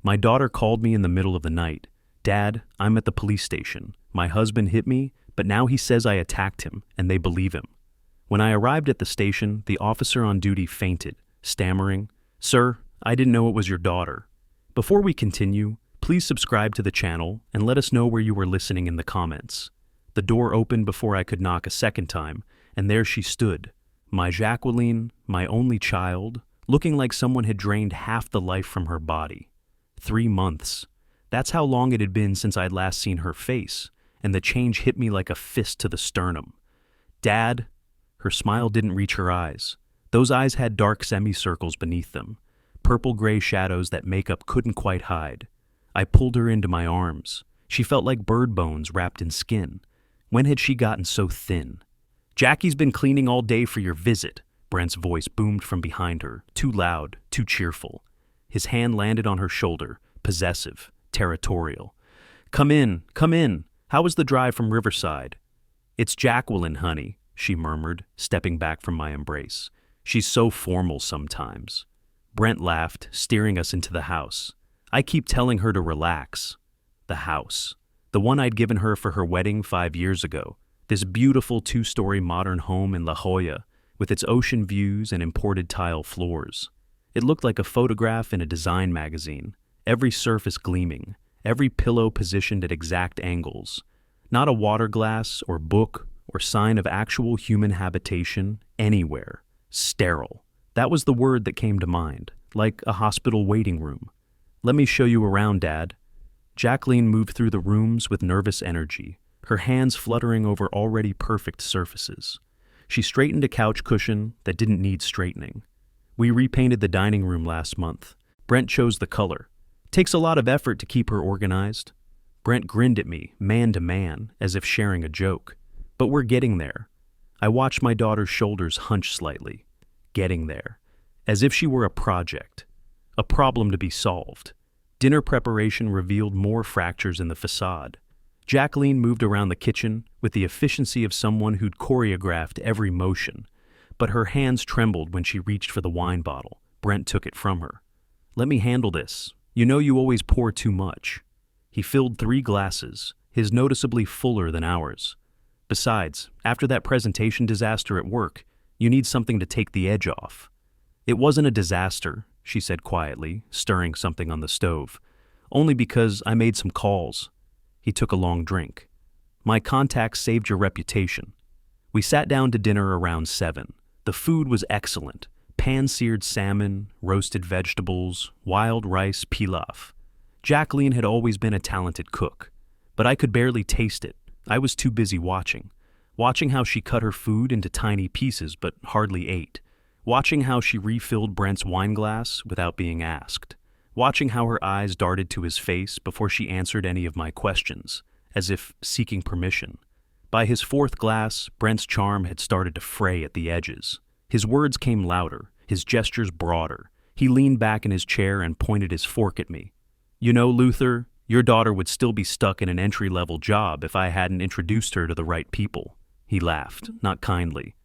My daughter called me in the middle of the night. Dad, I'm at the police station. My husband hit me, but now he says I attacked him, and they believe him. When I arrived at the station, the officer on duty fainted, stammering, "Sir, I didn't know it was your daughter." Before we continue, please subscribe to the channel and let us know where you were listening in the comments. The door opened before I could knock a second time, and there she stood, my Jacqueline, my only child, looking like someone had drained half the life from her body. 3 months. That's how long it had been since I'd last seen her face, and the change hit me like a fist to the sternum. "Dad?" Her smile didn't reach her eyes. Those eyes had dark semicircles beneath them, purple-gray shadows that makeup couldn't quite hide. I pulled her into my arms. She felt like bird bones wrapped in skin. When had she gotten so thin? "Jackie's been cleaning all day for your visit," Brent's voice boomed from behind her, too loud, too cheerful. His hand landed on her shoulder, possessive, territorial. Come in. How was the drive from Riverside?" "It's Jacqueline, honey," she murmured, stepping back from my embrace. "She's so formal sometimes." Brent laughed, steering us into the house. I keep telling her to relax. The house. The one I'd given her for her wedding 5 years ago. This beautiful 2-story modern home in La Jolla, with its ocean views and imported tile floors. It looked like a photograph in a design magazine, every surface gleaming, every pillow positioned at exact angles. Not a water glass or book or sign of actual human habitation anywhere. Sterile. That was the word that came to mind, like a hospital waiting room. "Let me show you around, Dad." Jacqueline moved through the rooms with nervous energy, her hands fluttering over already perfect surfaces. She straightened a couch cushion that didn't need straightening. "We repainted the dining room last month. Brent chose the color. Takes a lot of effort to keep her organized." Brent grinned at me, man to man, as if sharing a joke. "But we're getting there." I watched my daughter's shoulders hunch slightly. Getting there. As if she were a project. A problem to be solved. Dinner preparation revealed more fractures in the facade. Jacqueline moved around the kitchen with the efficiency of someone who'd choreographed every motion, but her hands trembled when she reached for the wine bottle. Brent took it from her. "Let me handle this. You know you always pour too much." He filled 3 glasses, his noticeably fuller than ours. "Besides, after that presentation disaster at work, you need something to take the edge off." "It wasn't a disaster," she said quietly, stirring something on the stove. "Only because I made some calls." He took a long drink. "My contacts saved your reputation." We sat down to dinner around 7. The food was excellent. Pan-seared salmon, roasted vegetables, wild rice pilaf. Jacqueline had always been a talented cook, but I could barely taste it. I was too busy watching how she cut her food into tiny pieces but hardly ate, watching how she refilled Brent's wine glass without being asked, watching how her eyes darted to his face before she answered any of my questions, as if seeking permission. By his 4th glass, Brent's charm had started to fray at the edges. His words came louder, his gestures broader. He leaned back in his chair and pointed his fork at me. "You know, Luther, your daughter would still be stuck in an entry-level job if I hadn't introduced her to the right people." He laughed, not kindly.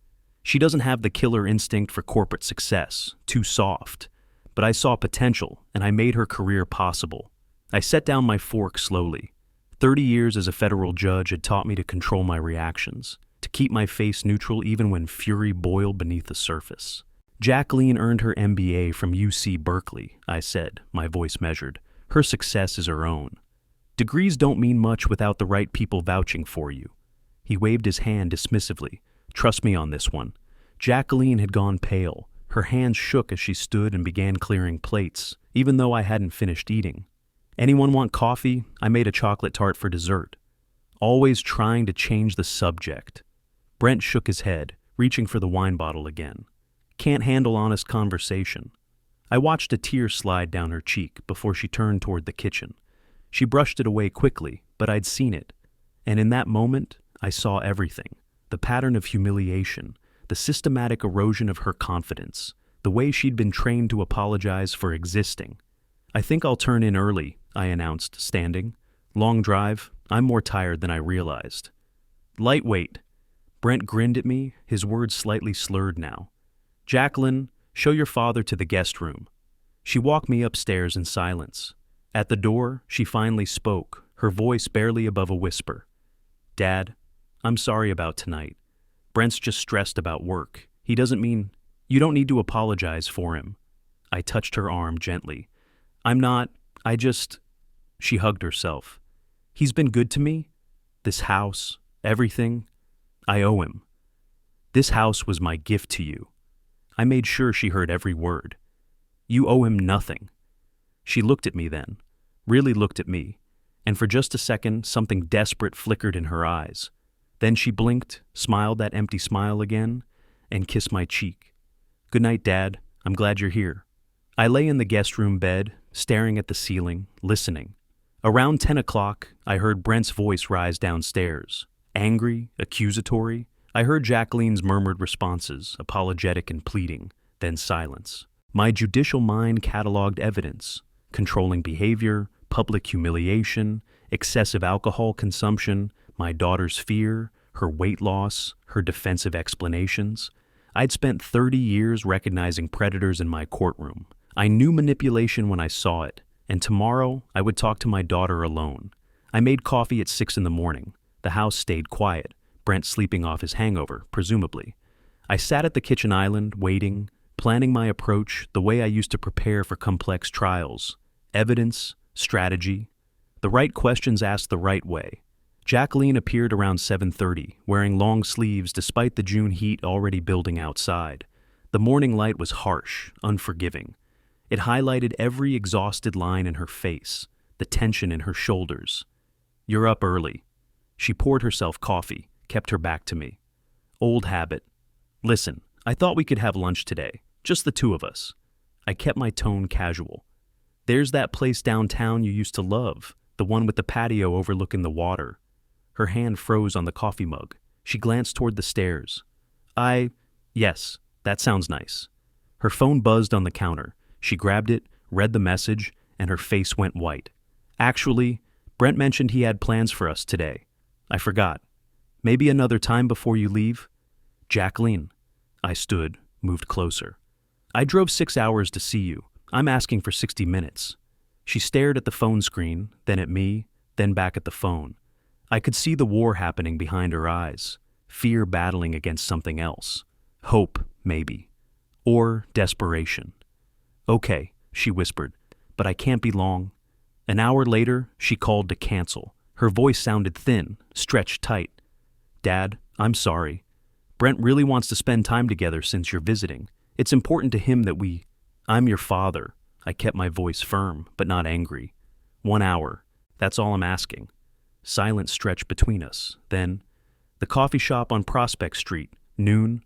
"She doesn't have the killer instinct for corporate success, too soft. But I saw potential, and I made her career possible." I set down my fork slowly. 30 years as a federal judge had taught me to control my reactions, to keep my face neutral even when fury boiled beneath the surface. "Jacqueline earned her MBA from UC Berkeley," I said, my voice measured. "Her success is her own. Degrees don't mean much without the right people vouching for you." He waved his hand dismissively. "Trust me on this one." Jacqueline had gone pale. Her hands shook as she stood and began clearing plates, even though I hadn't finished eating. "Anyone want coffee? I made a chocolate tart for dessert." Always trying to change the subject. Brent shook his head, reaching for the wine bottle again. "Can't handle honest conversation." I watched a tear slide down her cheek before she turned toward the kitchen. She brushed it away quickly, but I'd seen it. And in that moment, I saw everything. The pattern of humiliation, the systematic erosion of her confidence, the way she'd been trained to apologize for existing. "I think I'll turn in early," I announced, standing. "Long drive. I'm more tired than I realized." "Lightweight." Brent grinned at me, his words slightly slurred now. "Jacqueline, show your father to the guest room." She walked me upstairs in silence. At the door, she finally spoke, her voice barely above a whisper. "Dad, I'm sorry about tonight. Brent's just stressed about work. He doesn't mean... You don't need to apologize for him." I touched her arm gently. "I'm not... I just..." She hugged herself. "He's been good to me. This house, everything. I owe him. This house was my gift to you." I made sure she heard every word. "You owe him nothing." She looked at me then, really looked at me, and for just a second something desperate flickered in her eyes. Then she blinked, smiled that empty smile again, and kissed my cheek. "Good night, Dad. I'm glad you're here." I lay in the guest room bed, staring at the ceiling, listening. Around 10 o'clock, I heard Brent's voice rise downstairs. Angry, accusatory. I heard Jacqueline's murmured responses, apologetic and pleading, then silence. My judicial mind cataloged evidence: controlling behavior, public humiliation, excessive alcohol consumption, my daughter's fear, her weight loss, her defensive explanations. I'd spent 30 years recognizing predators in my courtroom. I knew manipulation when I saw it, and tomorrow I would talk to my daughter alone. I made coffee at 6 in the morning. The house stayed quiet, Brent sleeping off his hangover, presumably. I sat at the kitchen island, waiting, planning my approach the way I used to prepare for complex trials. Evidence, strategy, the right questions asked the right way. Jacqueline appeared around 7:30, wearing long sleeves despite the June heat already building outside. The morning light was harsh, unforgiving. It highlighted every exhausted line in her face, the tension in her shoulders. "You're up early." She poured herself coffee, kept her back to me. "Old habit. Listen, I thought we could have lunch today, just the two of us." I kept my tone casual. "There's that place downtown you used to love, the one with the patio overlooking the water." Her hand froze on the coffee mug. She glanced toward the stairs. Yes, that sounds nice." Her phone buzzed on the counter. She grabbed it, read the message, and her face went white. "Actually, Brent mentioned he had plans for us today. I forgot. Maybe another time before you leave?" "Jacqueline." I stood, moved closer. "I drove 6 hours to see you. I'm asking for 60 minutes. She stared at the phone screen, then at me, then back at the phone. I could see the war happening behind her eyes, fear battling against something else. Hope, maybe. Or desperation. "Okay," she whispered, "but I can't be long." An hour later, she called to cancel. Her voice sounded thin, stretched tight. "Dad, I'm sorry. Brent really wants to spend time together since you're visiting. It's important to him that we..." "I'm your father." I kept my voice firm, but not angry. 1 hour. That's all I'm asking." Silence stretched between us. Then, "The coffee shop on Prospect Street, noon."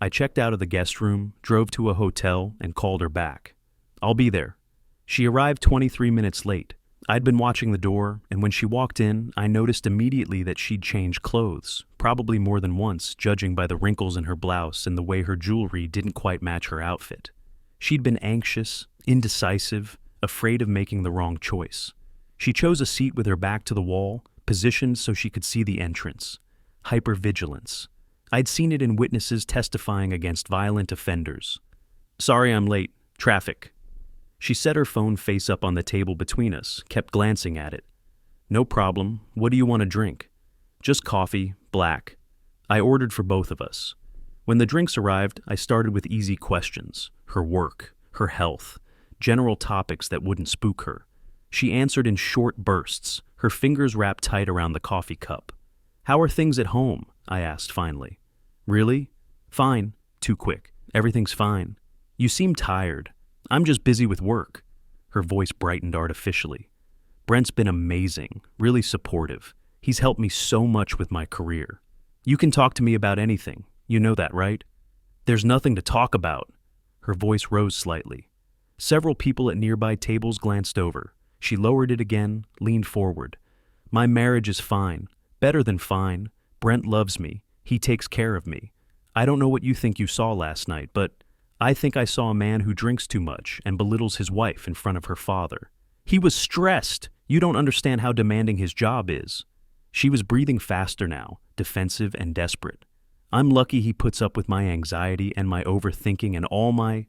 I checked out of the guest room, drove to a hotel, and called her back. "I'll be there." She arrived 23 minutes late. I'd been watching the door, and when she walked in, I noticed immediately that she'd changed clothes, probably more than once, judging by the wrinkles in her blouse and the way her jewelry didn't quite match her outfit. She'd been anxious, indecisive, afraid of making the wrong choice. She chose a seat with her back to the wall, positioned so she could see the entrance. Hypervigilance. I'd seen it in witnesses testifying against violent offenders. "Sorry I'm late. Traffic." She set her phone face up on the table between us, kept glancing at it. "No problem. What do you want to drink?" "Just coffee, black." I ordered for both of us. When the drinks arrived, I started with easy questions. Her work, her health, general topics that wouldn't spook her. She answered in short bursts, her fingers wrapped tight around the coffee cup. "How are things at home?" I asked finally. "Really?" "Fine." Too quick. "Everything's fine." "You seem tired." "I'm just busy with work." Her voice brightened artificially. "Brent's been amazing, really supportive. He's helped me so much with my career. You can talk to me about anything. You know that, right?" "There's nothing to talk about." Her voice rose slightly. Several people at nearby tables glanced over. She lowered it again, leaned forward. "My marriage is fine. Better than fine. Brent loves me. He takes care of me. I don't know what you think you saw last night, but I think I saw a man who drinks too much and belittles his wife in front of her father. He was stressed. You don't understand how demanding his job is." She was breathing faster now, defensive and desperate. "I'm lucky he puts up with my anxiety and my overthinking and all my..."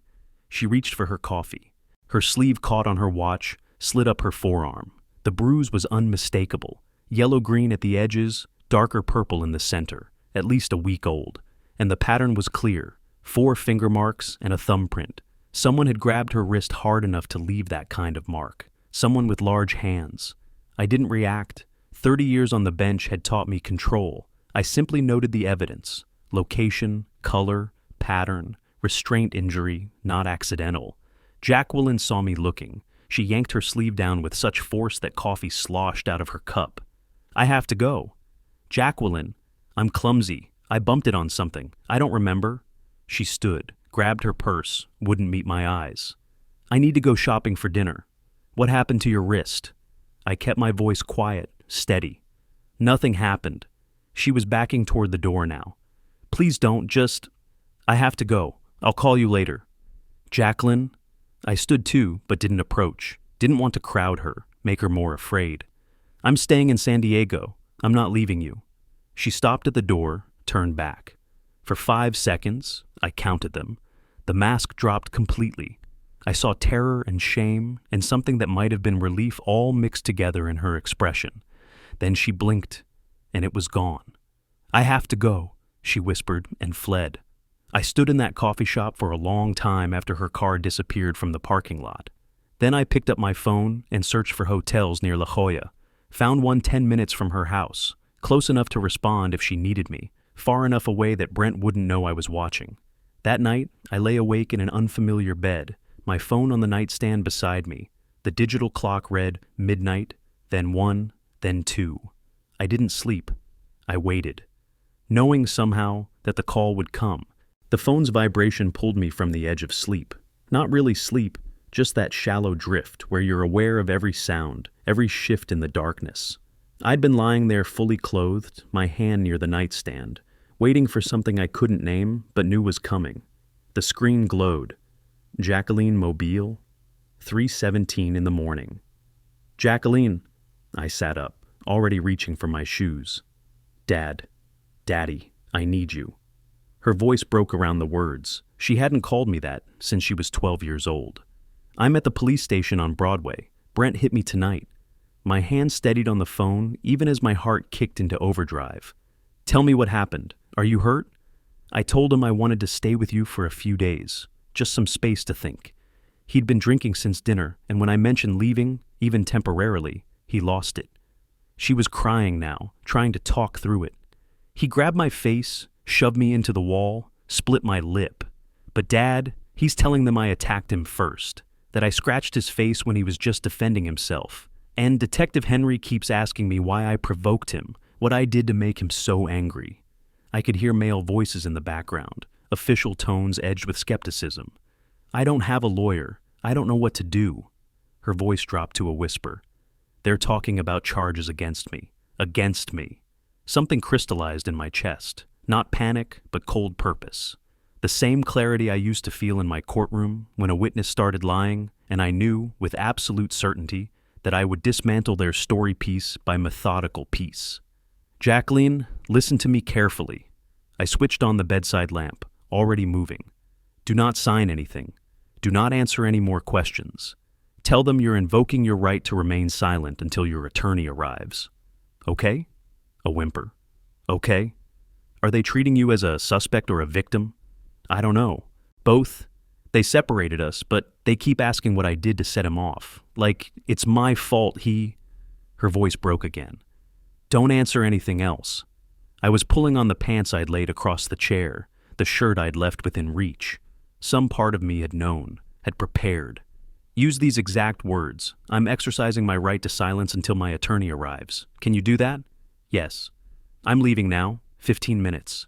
She reached for her coffee. Her sleeve caught on her watch, slid up her forearm. The bruise was unmistakable, yellow-green at the edges, darker purple in the center, at least a week old. And the pattern was clear, 4 finger marks and a thumbprint. Someone had grabbed her wrist hard enough to leave that kind of mark. Someone with large hands. I didn't react. 30 years on the bench had taught me control. I simply noted the evidence. Location, color, pattern, restraint injury, not accidental. Jacqueline saw me looking. She yanked her sleeve down with such force that coffee sloshed out of her cup. I have to go. Jacqueline, I'm clumsy. I bumped it on something. I don't remember. She stood, grabbed her purse, wouldn't meet my eyes. I need to go shopping for dinner. What happened to your wrist? I kept my voice quiet, steady. Nothing happened. She was backing toward the door now. Please don't, I have to go. I'll call you later. Jacqueline? I stood too, but didn't approach. Didn't want to crowd her, make her more afraid. I'm staying in San Diego. I'm not leaving you. She stopped at the door, turned back. For 5 seconds, I counted them, the mask dropped completely. I saw terror and shame and something that might have been relief all mixed together in her expression. Then she blinked, and it was gone. I have to go, she whispered and fled. I stood in that coffee shop for a long time after her car disappeared from the parking lot. Then I picked up my phone and searched for hotels near La Jolla. Found one 10 minutes from her house, close enough to respond if she needed me, far enough away that Brent wouldn't know I was watching. That night, I lay awake in an unfamiliar bed, my phone on the nightstand beside me. The digital clock read midnight, then 1, then 2. I didn't sleep. I waited, knowing somehow that the call would come. The phone's vibration pulled me from the edge of sleep. Not really sleep, just that shallow drift where you're aware of every sound, every shift in the darkness. I'd been lying there fully clothed, my hand near the nightstand, waiting for something I couldn't name but knew was coming. The screen glowed. Jacqueline Mobile, 3:17 in the morning. Jacqueline. I sat up, already reaching for my shoes. Dad, Daddy, I need you. Her voice broke around the words. She hadn't called me that since she was 12 years old. I'm at the police station on Broadway. Brent hit me tonight. My hand steadied on the phone even as my heart kicked into overdrive. Tell me what happened. Are you hurt? I told him I wanted to stay with you for a few days. Just some space to think. He'd been drinking since dinner, and when I mentioned leaving, even temporarily, he lost it. She was crying now, trying to talk through it. He grabbed my face, shoved me into the wall, split my lip. But Dad, he's telling them I attacked him first, that I scratched his face when he was just defending himself. And Detective Henry keeps asking me why I provoked him, what I did to make him so angry. I could hear male voices in the background, official tones edged with skepticism. I don't have a lawyer. I don't know what to do. Her voice dropped to a whisper. They're talking about charges against me. Against me. Something crystallized in my chest. Not panic, but cold purpose. The same clarity I used to feel in my courtroom when a witness started lying, and I knew, with absolute certainty, that I would dismantle their story piece by methodical piece. Jacqueline, listen to me carefully. I switched on the bedside lamp, already moving. Do not sign anything. Do not answer any more questions. Tell them you're invoking your right to remain silent until your attorney arrives. Okay? A whimper. Okay? Are they treating you as a suspect or a victim? I don't know. Both. They separated us, but they keep asking what I did to set him off. Like, it's my fault he... Her voice broke again. Don't answer anything else. I was pulling on the pants I'd laid across the chair, the shirt I'd left within reach. Some part of me had known, had prepared. Use these exact words. I'm exercising my right to silence until my attorney arrives. Can you do that? Yes. I'm leaving now. 15 minutes.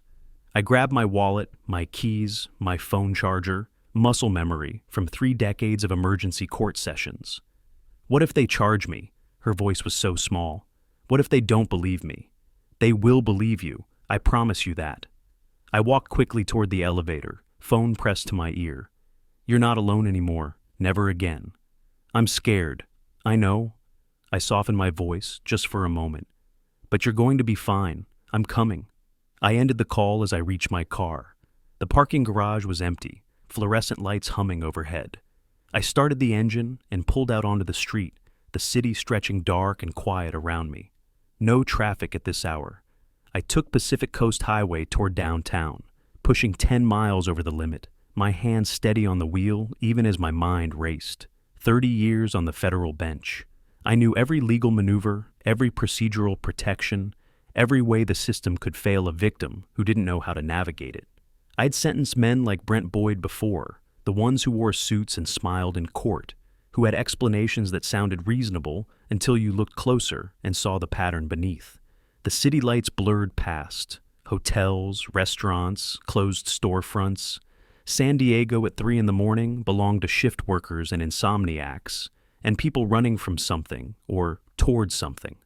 I grabbed my wallet, my keys, my phone charger, muscle memory from 3 decades of emergency court sessions. What if they charge me? Her voice was so small. What if they don't believe me? They will believe you. I promise you that. I walked quickly toward the elevator, phone pressed to my ear. You're not alone anymore. Never again. I'm scared. I know. I softened my voice just for a moment. But you're going to be fine. I'm coming. I ended the call as I reached my car. The parking garage was empty, fluorescent lights humming overhead. I started the engine and pulled out onto the street, the city stretching dark and quiet around me. No traffic at this hour. I took Pacific Coast Highway toward downtown, pushing 10 miles over the limit, my hands steady on the wheel even as my mind raced. 30 years on the federal bench. I knew every legal maneuver, every procedural protection, every way the system could fail a victim who didn't know how to navigate it. I'd sentenced men like Brent Boyd before, the ones who wore suits and smiled in court, who had explanations that sounded reasonable until you looked closer and saw the pattern beneath. The city lights blurred past. Hotels, restaurants, closed storefronts. San Diego at 3 a.m. belonged to shift workers and insomniacs, and people running from something or toward something.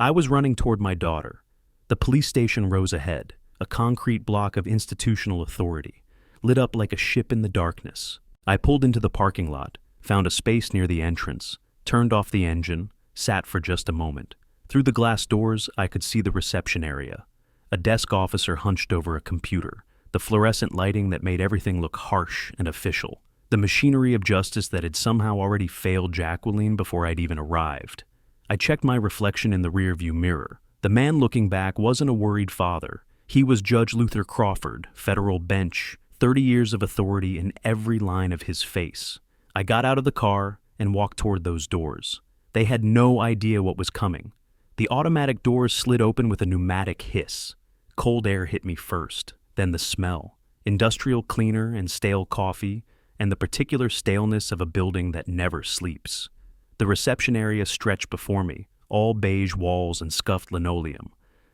I was running toward my daughter. The police station rose ahead, a concrete block of institutional authority, lit up like a ship in the darkness. I pulled into the parking lot, found a space near the entrance, turned off the engine, sat for just a moment. Through the glass doors, I could see the reception area. A desk officer hunched over a computer, the fluorescent lighting that made everything look harsh and official, the machinery of justice that had somehow already failed Jacqueline before I'd even arrived. I checked my reflection in the rearview mirror. The man looking back wasn't a worried father. He was Judge Luther Crawford, federal bench, 30 years of authority in every line of his face. I got out of the car and walked toward those doors. They had no idea what was coming. The automatic doors slid open with a pneumatic hiss. Cold air hit me first, then the smell, industrial cleaner and stale coffee, and the particular staleness of a building that never sleeps. The reception area stretched before me, all beige walls and scuffed linoleum.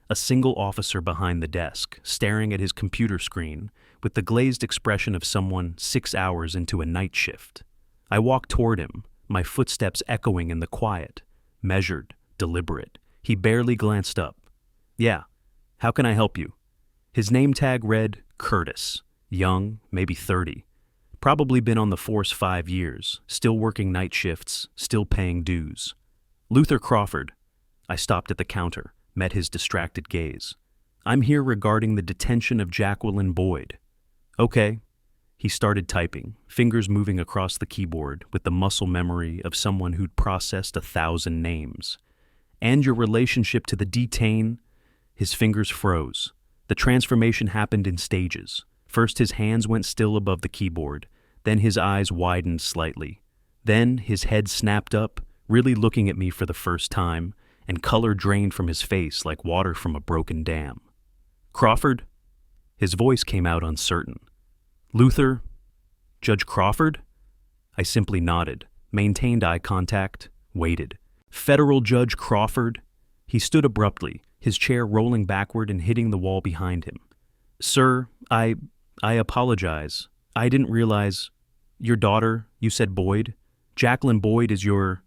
A single officer behind the desk, staring at his computer screen, with the glazed expression of someone 6 hours into a night shift. I walked toward him, my footsteps echoing in the quiet, measured, deliberate. He barely glanced up. "Yeah, how can I help you?" His name tag read Curtis, young, maybe 30. Probably been on the force 5 years, still working night shifts, still paying dues. "Luther Crawford." I stopped at the counter, met his distracted gaze. "I'm here regarding the detention of Jacqueline Boyd." "Okay." He started typing, fingers moving across the keyboard with the muscle memory of someone who'd processed 1,000 names. "And your relationship to the detain." His fingers froze. The transformation happened in stages. First his hands went still above the keyboard, then his eyes widened slightly. Then his head snapped up, really looking at me for the first time, and color drained from his face like water from a broken dam. "Crawford?" His voice came out uncertain. "Luther? Judge Crawford?" I simply nodded, maintained eye contact, waited. "Federal Judge Crawford?" He stood abruptly, his chair rolling backward and hitting the wall behind him. "Sir, I apologize. I didn't realize. Your daughter, you said Boyd? Jacqueline Boyd is your—"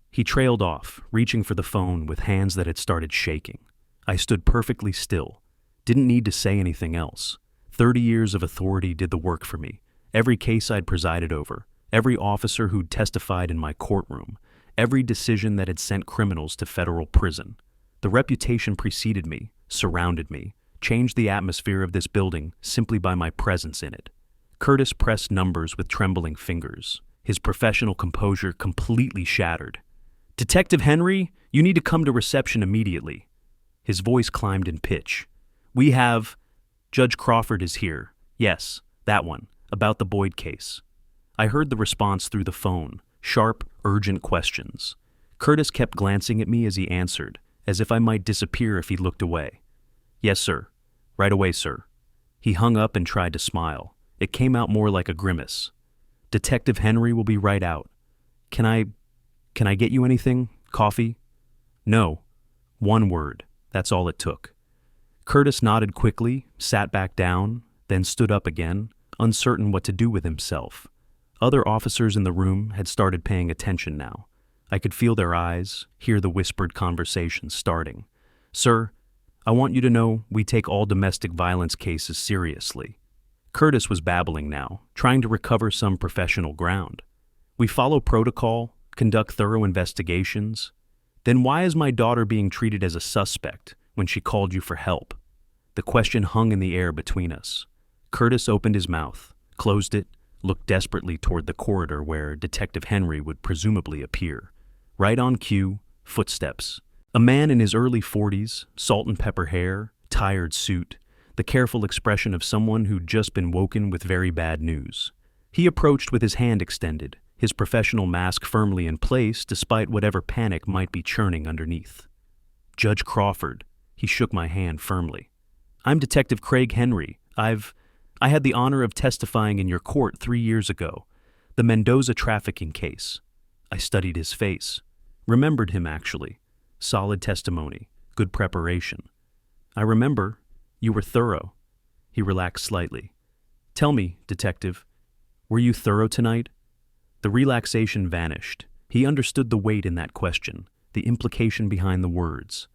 He trailed off, reaching for the phone with hands that had started shaking. I stood perfectly still. Didn't need to say anything else. 30 years of authority did the work for me. Every case I'd presided over, every officer who'd testified in my courtroom, every decision that had sent criminals to federal prison. The reputation preceded me, surrounded me, changed the atmosphere of this building simply by my presence in it. Curtis pressed numbers with trembling fingers, his professional composure completely shattered. "Detective Henry, you need to come to reception immediately." His voice climbed in pitch. "We have— Judge Crawford is here. Yes, that one, about the Boyd case." I heard the response through the phone, sharp, urgent questions. Curtis kept glancing at me as he answered, as if I might disappear if he looked away. "Yes, sir. Right away, sir." He hung up and tried to smile. It came out more like a grimace. "Detective Henry will be right out. Can I get you anything? Coffee?" "No." One word. That's all it took. Curtis nodded quickly, sat back down, then stood up again, uncertain what to do with himself. Other officers in the room had started paying attention now. I could feel their eyes, hear the whispered conversation starting. "Sir, I want you to know we take all domestic violence cases seriously." Curtis was babbling now, trying to recover some professional ground. "We follow protocol, conduct thorough investigations." "Then why is my daughter being treated as a suspect when she called you for help?" The question hung in the air between us. Curtis opened his mouth, closed it, looked desperately toward the corridor where Detective Henry would presumably appear. Right on cue, footsteps. A man in his early 40s, salt and pepper hair, tired suit, the careful expression of someone who'd just been woken with very bad news. He approached with his hand extended, his professional mask firmly in place despite whatever panic might be churning underneath. "Judge Crawford," he shook my hand firmly. "I'm Detective Craig Henry. I had the honor of testifying in your court 3 years ago, the Mendoza trafficking case." I studied his face. Remembered him, actually. Solid testimony. Good preparation. "I remember. You were thorough." He relaxed slightly. "Tell me, Detective, were you thorough tonight?" The relaxation vanished. He understood the weight in that question, the implication behind the words.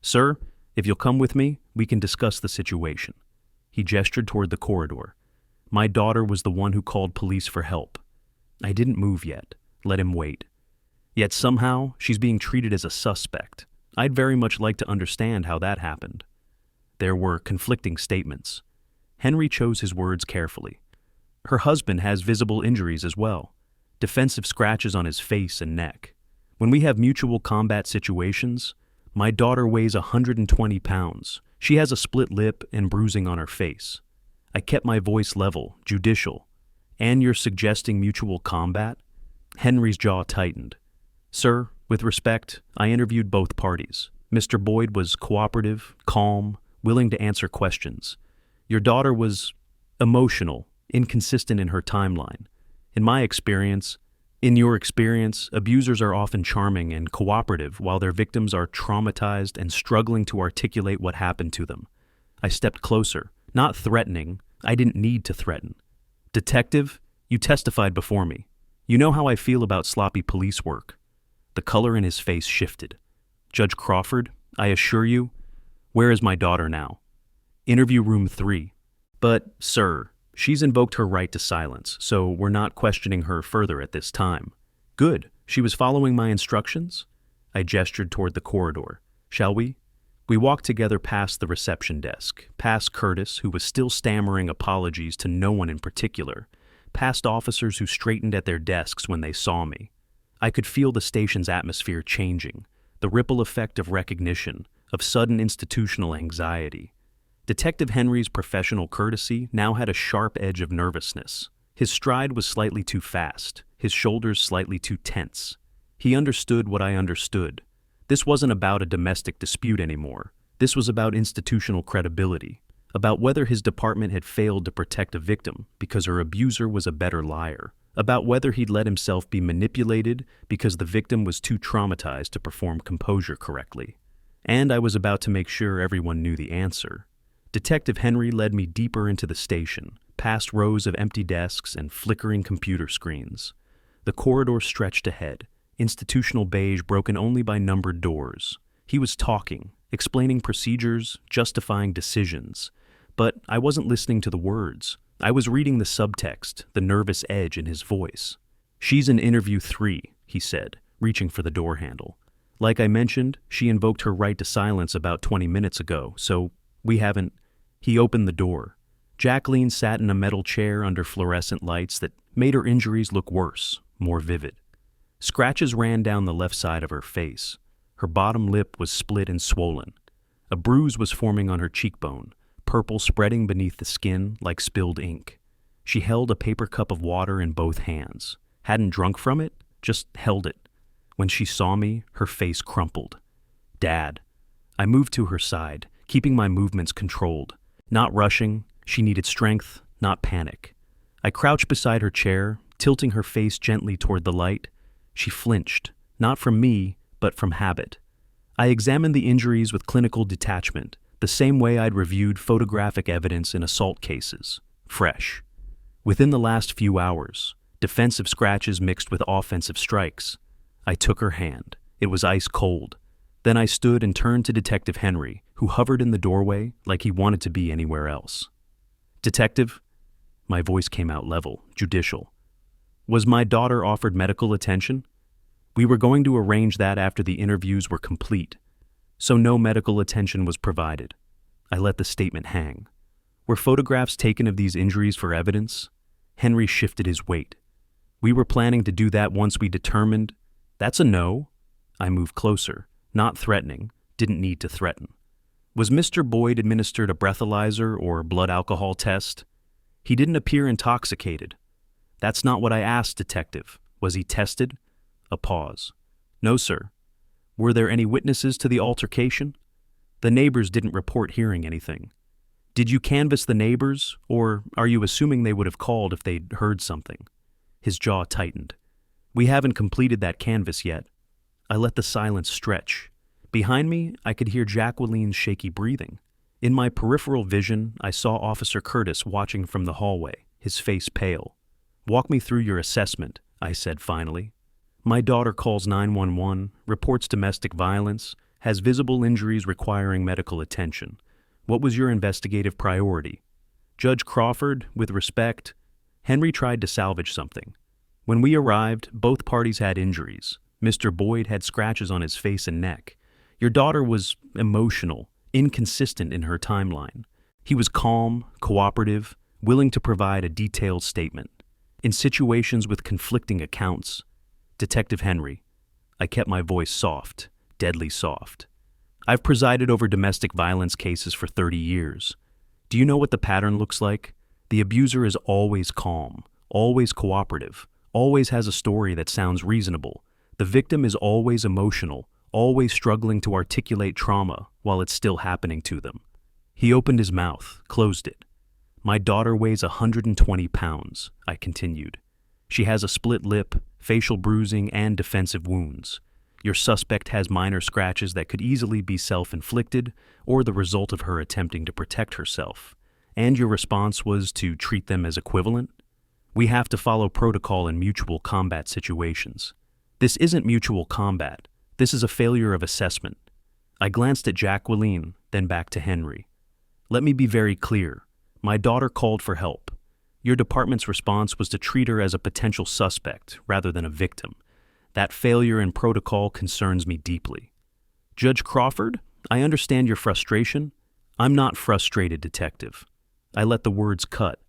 "Sir, if you'll come with me, we can discuss the situation." He gestured toward the corridor. "My daughter was the one who called police for help." I didn't move yet. Let him wait. Yet somehow, she's being treated as a suspect. I'd very much like to understand how that happened. There were conflicting statements. Henry chose his words carefully. "Her husband has visible injuries as well. Defensive scratches on his face and neck. When we have mutual combat situations, my daughter weighs 120 pounds. She has a split lip and bruising on her face." I kept my voice level, judicial. "And you're suggesting mutual combat?" Henry's jaw tightened. "Sir, with respect, I interviewed both parties. Mr. Boyd was cooperative, calm, willing to answer questions. Your daughter was emotional, inconsistent in her timeline. In my experience, in your experience, abusers are often charming and cooperative while their victims are traumatized and struggling to articulate what happened to them." I stepped closer, not threatening. I didn't need to threaten. "Detective, you testified before me. You know how I feel about sloppy police work." The color in his face shifted. "Judge Crawford, I assure you, where is my daughter now?" "Interview room 3. "But, sir, she's invoked her right to silence, so we're not questioning her further at this time." "Good. She was following my instructions?" I gestured toward the corridor. "Shall we?" We walked together past the reception desk, past Curtis, who was still stammering apologies to no one in particular, past officers who straightened at their desks when they saw me. I could feel the station's atmosphere changing, the ripple effect of recognition, of sudden institutional anxiety. Detective Henry's professional courtesy now had a sharp edge of nervousness. His stride was slightly too fast, his shoulders slightly too tense. He understood what I understood. This wasn't about a domestic dispute anymore. This was about institutional credibility, about whether his department had failed to protect a victim because her abuser was a better liar, about whether he'd let himself be manipulated because the victim was too traumatized to perform composure correctly. And I was about to make sure everyone knew the answer. Detective Henry led me deeper into the station, past rows of empty desks and flickering computer screens. The corridor stretched ahead, institutional beige broken only by numbered doors. He was talking, explaining procedures, justifying decisions. But I wasn't listening to the words. I was reading the subtext, the nervous edge in his voice. "She's in interview 3, he said, reaching for the door handle. "Like I mentioned, she invoked her right to silence about 20 minutes ago, so we haven't—" He opened the door. Jacqueline sat in a metal chair under fluorescent lights that made her injuries look worse, more vivid. Scratches ran down the left side of her face. Her bottom lip was split and swollen. A bruise was forming on her cheekbone, purple spreading beneath the skin like spilled ink. She held a paper cup of water in both hands. Hadn't drunk from it, just held it. When she saw me, her face crumpled. "Dad." I moved to her side, keeping my movements controlled. Not rushing, she needed strength, not panic. I crouched beside her chair, tilting her face gently toward the light. She flinched, not from me, but from habit. I examined the injuries with clinical detachment, the same way I'd reviewed photographic evidence in assault cases. Fresh. Within the last few hours, defensive scratches mixed with offensive strikes. I took her hand. It was ice cold. Then I stood and turned to Detective Henry, who hovered in the doorway like he wanted to be anywhere else. "Detective," my voice came out level, judicial. "Was my daughter offered medical attention? We were going to arrange that after the interviews were complete, so no medical attention was provided." I let the statement hang. "Were photographs taken of these injuries for evidence?" Henry shifted his weight. "We were planning to do that once we determined—" "That's a no." I moved closer, not threatening, didn't need to threaten. Was Mr. Boyd administered a breathalyzer or blood alcohol test? He didn't appear intoxicated. That's not what I asked, Detective. Was he tested? A pause. No, sir. Were there any witnesses to the altercation? The neighbors didn't report hearing anything. Did you canvass the neighbors, or are you assuming they would have called if they'd heard something? His jaw tightened. We haven't completed that canvass yet. I let the silence stretch. Behind me, I could hear Jacqueline's shaky breathing. In my peripheral vision, I saw Officer Curtis watching from the hallway, his face pale. Walk me through your assessment, I said finally. My daughter calls 911, reports domestic violence, has visible injuries requiring medical attention. What was your investigative priority? Judge Crawford, with respect, Henry tried to salvage something. When we arrived, both parties had injuries. Mr. Boyd had scratches on his face and neck. Your daughter was emotional, inconsistent in her timeline. He was calm, cooperative, willing to provide a detailed statement. In situations with conflicting accounts, Detective Henry, I kept my voice soft, deadly soft. I've presided over domestic violence cases for 30 years. Do you know what the pattern looks like? The abuser is always calm, always cooperative, always has a story that sounds reasonable. The victim is always emotional, always struggling to articulate trauma while it's still happening to them. He opened his mouth, closed it. My daughter weighs 120 pounds, I continued. She has a split lip, facial bruising, and defensive wounds. Your suspect has minor scratches that could easily be self-inflicted or the result of her attempting to protect herself. And your response was to treat them as equivalent? We have to follow protocol in mutual combat situations. This isn't mutual combat. This is a failure of assessment. I glanced at Jacqueline, then back to Henry. Let me be very clear. My daughter called for help. Your department's response was to treat her as a potential suspect rather than a victim. That failure in protocol concerns me deeply. Judge Crawford, I understand your frustration. I'm not frustrated, Detective. I let the words cut.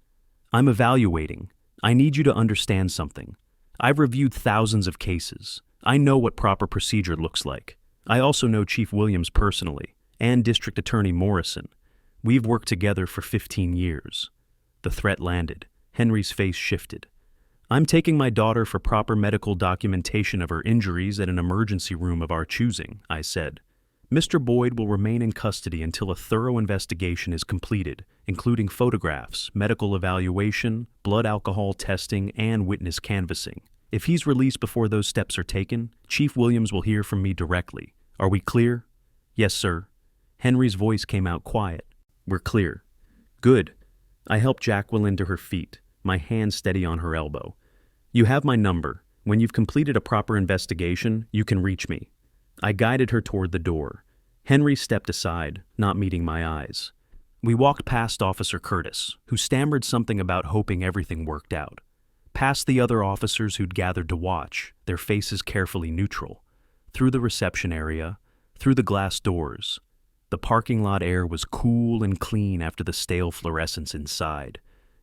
I'm evaluating. I need you to understand something. I've reviewed thousands of cases. I know what proper procedure looks like. I also know Chief Williams personally, and District Attorney Morrison. We've worked together for 15 years. The threat landed. Henry's face shifted. I'm taking my daughter for proper medical documentation of her injuries at an emergency room of our choosing, I said. Mr. Boyd will remain in custody until a thorough investigation is completed, including photographs, medical evaluation, blood alcohol testing, and witness canvassing. If he's released before those steps are taken, Chief Williams will hear from me directly. Are we clear? Yes, sir. Henry's voice came out quiet. We're clear. Good. I helped Jacqueline to her feet, my hand steady on her elbow. You have my number. When you've completed a proper investigation, you can reach me. I guided her toward the door. Henry stepped aside, not meeting my eyes. We walked past Officer Curtis, who stammered something about hoping everything worked out. Past the other officers who'd gathered to watch, their faces carefully neutral. Through the reception area, through the glass doors. The parking lot air was cool and clean after the stale fluorescence inside.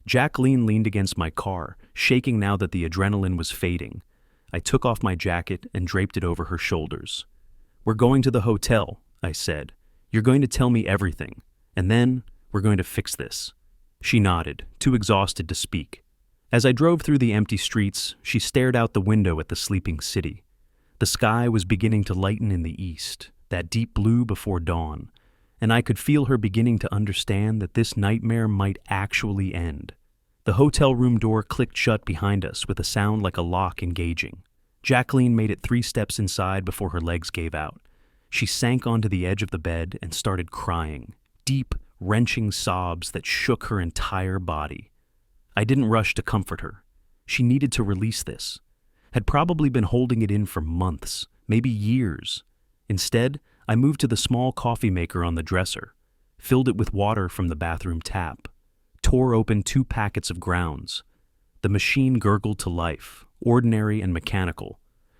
Jacqueline leaned against my car, shaking now that the adrenaline was fading. I took off my jacket and draped it over her shoulders. We're going to the hotel, I said. You're going to tell me everything, and then we're going to fix this. She nodded, too exhausted to speak. As I drove through the empty streets, she stared out the window at the sleeping city. The sky was beginning to lighten in the east, that deep blue before dawn, and I could feel her beginning to understand that this nightmare might actually end. The hotel room door clicked shut behind us with a sound like a lock engaging. Jacqueline made it 3 steps inside before her legs gave out. She sank onto the edge of the bed and started crying, deep, wrenching sobs that shook her entire body. I didn't rush to comfort her. She needed to release this. Had probably been holding it in for months, maybe years. Instead, I moved to the small coffee maker on the dresser, filled it with water from the bathroom tap, tore open 2 packets of grounds. The machine gurgled to life, ordinary and mechanical,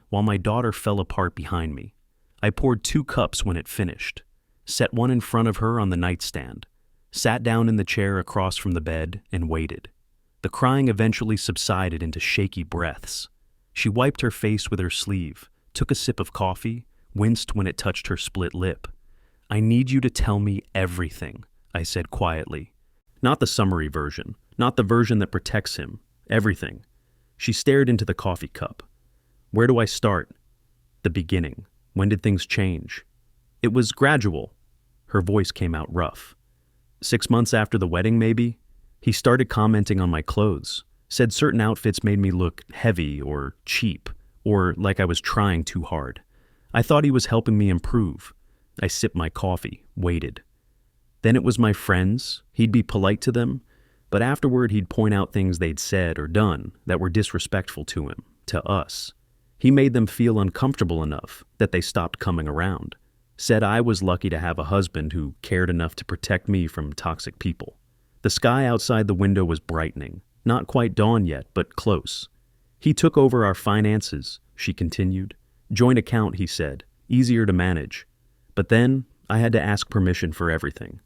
while my daughter fell apart behind me. I poured 2 cups when it finished, set one in front of her on the nightstand, sat down in the chair across from the bed, and waited. The crying eventually subsided into shaky breaths. She wiped her face with her sleeve, took a sip of coffee, winced when it touched her split lip. "I need you to tell me everything," I said quietly. "Not the summary version, not the version that protects him. Everything." She stared into the coffee cup. "Where do I start?" "The beginning. When did things change?" "It was gradual." Her voice came out rough. 6 months after the wedding, maybe? He started commenting on my clothes, said certain outfits made me look heavy or cheap, or like I was trying too hard. I thought he was helping me improve. I sipped my coffee, waited. Then it was my friends. He'd be polite to them, but afterward he'd point out things they'd said or done that were disrespectful to him, to us. He made them feel uncomfortable enough that they stopped coming around. Said I was lucky to have a husband who cared enough to protect me from toxic people. The sky outside the window was brightening, not quite dawn yet, but close. "He took over our finances," she continued. "Joint account," he said, "easier to manage." But then I had to ask permission for everything.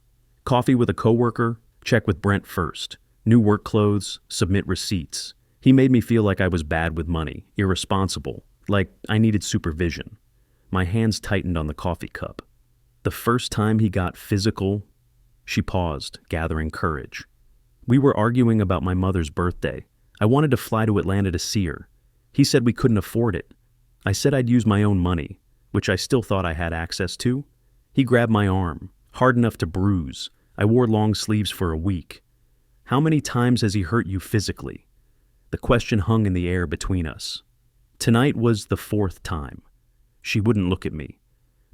Coffee with a coworker, check with Brent first. New work clothes, submit receipts. He made me feel like I was bad with money, irresponsible, like I needed supervision. My hands tightened on the coffee cup. The first time he got physical. She paused, gathering courage. "We were arguing about my mother's birthday. I wanted to fly to Atlanta to see her. He said we couldn't afford it. I said I'd use my own money, which I still thought I had access to. He grabbed my arm, hard enough to bruise. I wore long sleeves for a week. How many times has he hurt you physically?" The question hung in the air between us. Tonight was the 4th time. She wouldn't look at me.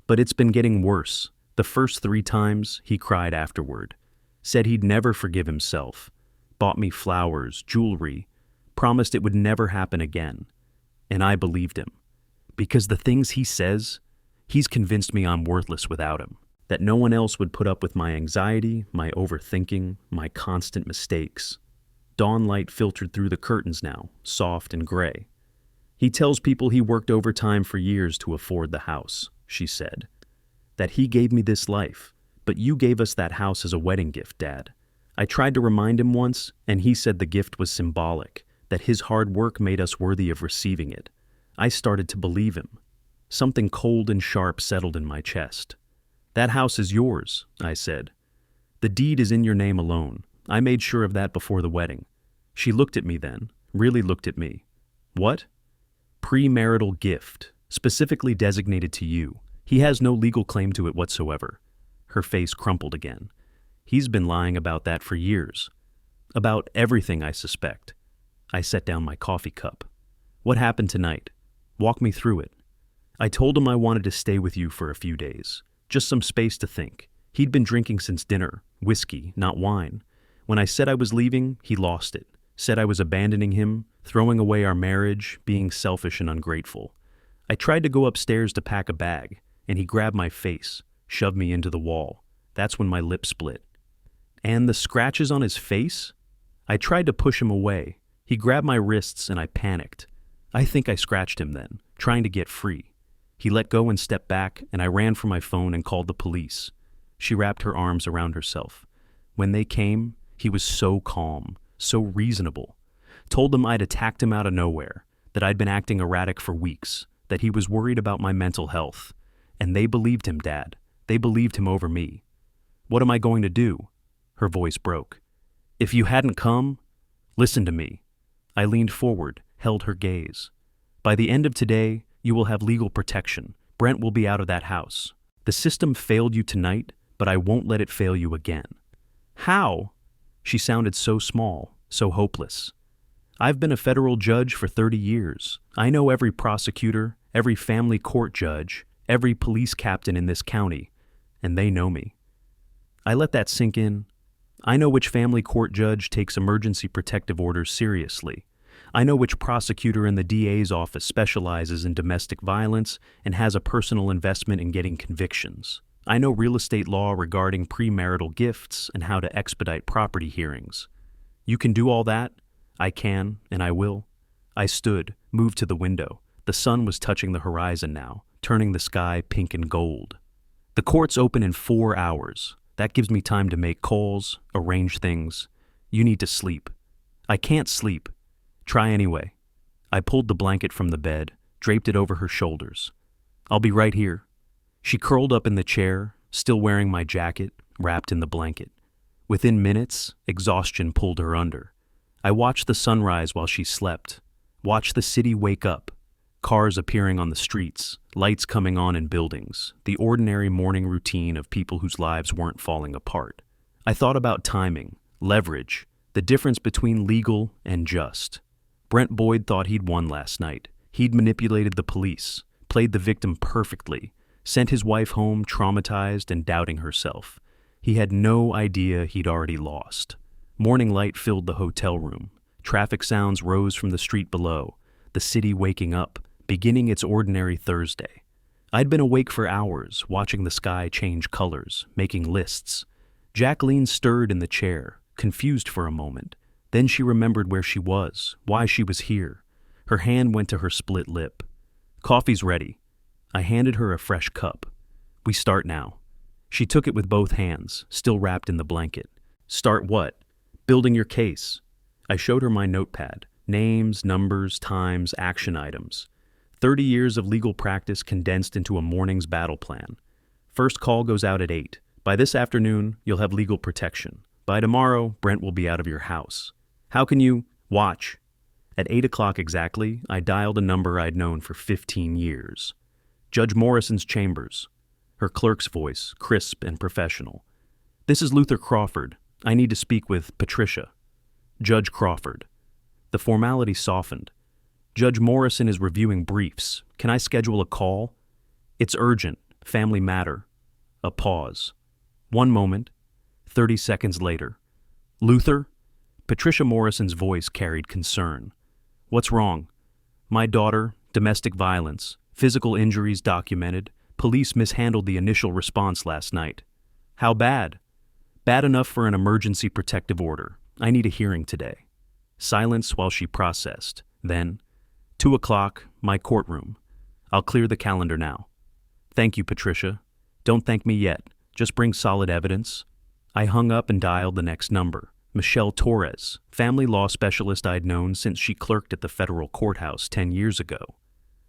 But it's been getting worse. The first 3 times, he cried afterward. Said he'd never forgive himself. Bought me flowers, jewelry. Promised it would never happen again. And I believed him. Because the things he says, he's convinced me I'm worthless without him. That no one else would put up with my anxiety, my overthinking, my constant mistakes. Dawn light filtered through the curtains now, soft and gray. "He tells people he worked overtime for years to afford the house," she said. "That he gave me this life, but you gave us that house as a wedding gift, Dad." I tried to remind him once, and he said the gift was symbolic, that his hard work made us worthy of receiving it. I started to believe him. Something cold and sharp settled in my chest. "That house is yours," I said. "The deed is in your name alone. I made sure of that before the wedding." She looked at me then, really looked at me. "What?" "Premarital gift, specifically designated to you. He has no legal claim to it whatsoever." Her face crumpled again. "He's been lying about that for years. About everything, I suspect." I set down my coffee cup. "What happened tonight? Walk me through it." I told him I wanted to stay with you for a few days. Just some space to think. He'd been drinking since dinner, whiskey, not wine. When I said I was leaving, he lost it. Said I was abandoning him, throwing away our marriage, being selfish and ungrateful. I tried to go upstairs to pack a bag, and he grabbed my face, shoved me into the wall. That's when my lip split. "And the scratches on his face?" I tried to push him away. He grabbed my wrists and I panicked. I think I scratched him then, trying to get free. He let go and stepped back, and I ran for my phone and called the police. She wrapped her arms around herself. When they came, he was so calm, so reasonable. Told them I'd attacked him out of nowhere, that I'd been acting erratic for weeks, that he was worried about my mental health. And they believed him, Dad. They believed him over me. "What am I going to do?" Her voice broke. "If you hadn't come, listen to me." I leaned forward, held her gaze. "By the end of today, you will have legal protection. Brent will be out of that house. The system failed you tonight, but I won't let it fail you again." "How?" She sounded so small, so hopeless. "I've been a federal judge for 30 years. I know every prosecutor, every family court judge, every police captain in this county, and they know me." I let that sink in. I know which family court judge takes emergency protective orders seriously. I know which prosecutor in the DA's office specializes in domestic violence and has a personal investment in getting convictions. I know real estate law regarding premarital gifts and how to expedite property hearings. You can do all that? I can, and I will. I stood, moved to the window. The sun was touching the horizon now, turning the sky pink and gold. "The court's open in 4 hours. That gives me time to make calls, arrange things. You need to sleep." "I can't sleep." "Try anyway." I pulled the blanket from the bed, draped it over her shoulders. I'll be right here. She curled up in the chair, still wearing my jacket, wrapped in the blanket. Within minutes, exhaustion pulled her under. I watched the sunrise while she slept, watched the city wake up, cars appearing on the streets, lights coming on in buildings, the ordinary morning routine of people whose lives weren't falling apart. I thought about timing, leverage, the difference between legal and just. Brent Boyd thought he'd won last night. He'd manipulated the police, played the victim perfectly, sent his wife home traumatized and doubting herself. He had no idea he'd already lost. Morning light filled the hotel room. Traffic sounds rose from the street below, the city waking up, beginning its ordinary Thursday. I'd been awake for hours, watching the sky change colors, making lists. Jacqueline stirred in the chair, confused for a moment. Then she remembered where she was, why she was here. Her hand went to her split lip. "Coffee's ready." I handed her a fresh cup. "We start now." She took it with both hands, still wrapped in the blanket. "Start what?" "Building your case." I showed her my notepad. Names, numbers, times, action items. 30 years of legal practice condensed into a morning's battle plan. First call goes out at 8. By this afternoon, you'll have legal protection. By tomorrow, Brent will be out of your house. How can you watch? At 8 o'clock exactly, I dialed a number I'd known for 15 years. Judge Morrison's chambers. Her clerk's voice, crisp and professional. "This is Luther Crawford. I need to speak with Patricia." Judge Crawford. The formality softened. "Judge Morrison is reviewing briefs. Can I schedule a call?" "It's urgent. Family matter." A pause. 1 moment. 30 seconds later. "Luther?" Patricia Morrison's voice carried concern. "What's wrong?" "My daughter, domestic violence, physical injuries documented. Police mishandled the initial response last night." "How bad?" "Bad enough for an emergency protective order. I need a hearing today." Silence while she processed. Then, 2 o'clock, my courtroom. "I'll clear the calendar now." "Thank you, Patricia." "Don't thank me yet. Just bring solid evidence." I hung up and dialed the next number. Michelle Torres, family law specialist I'd known since she clerked at the federal courthouse 10 years ago.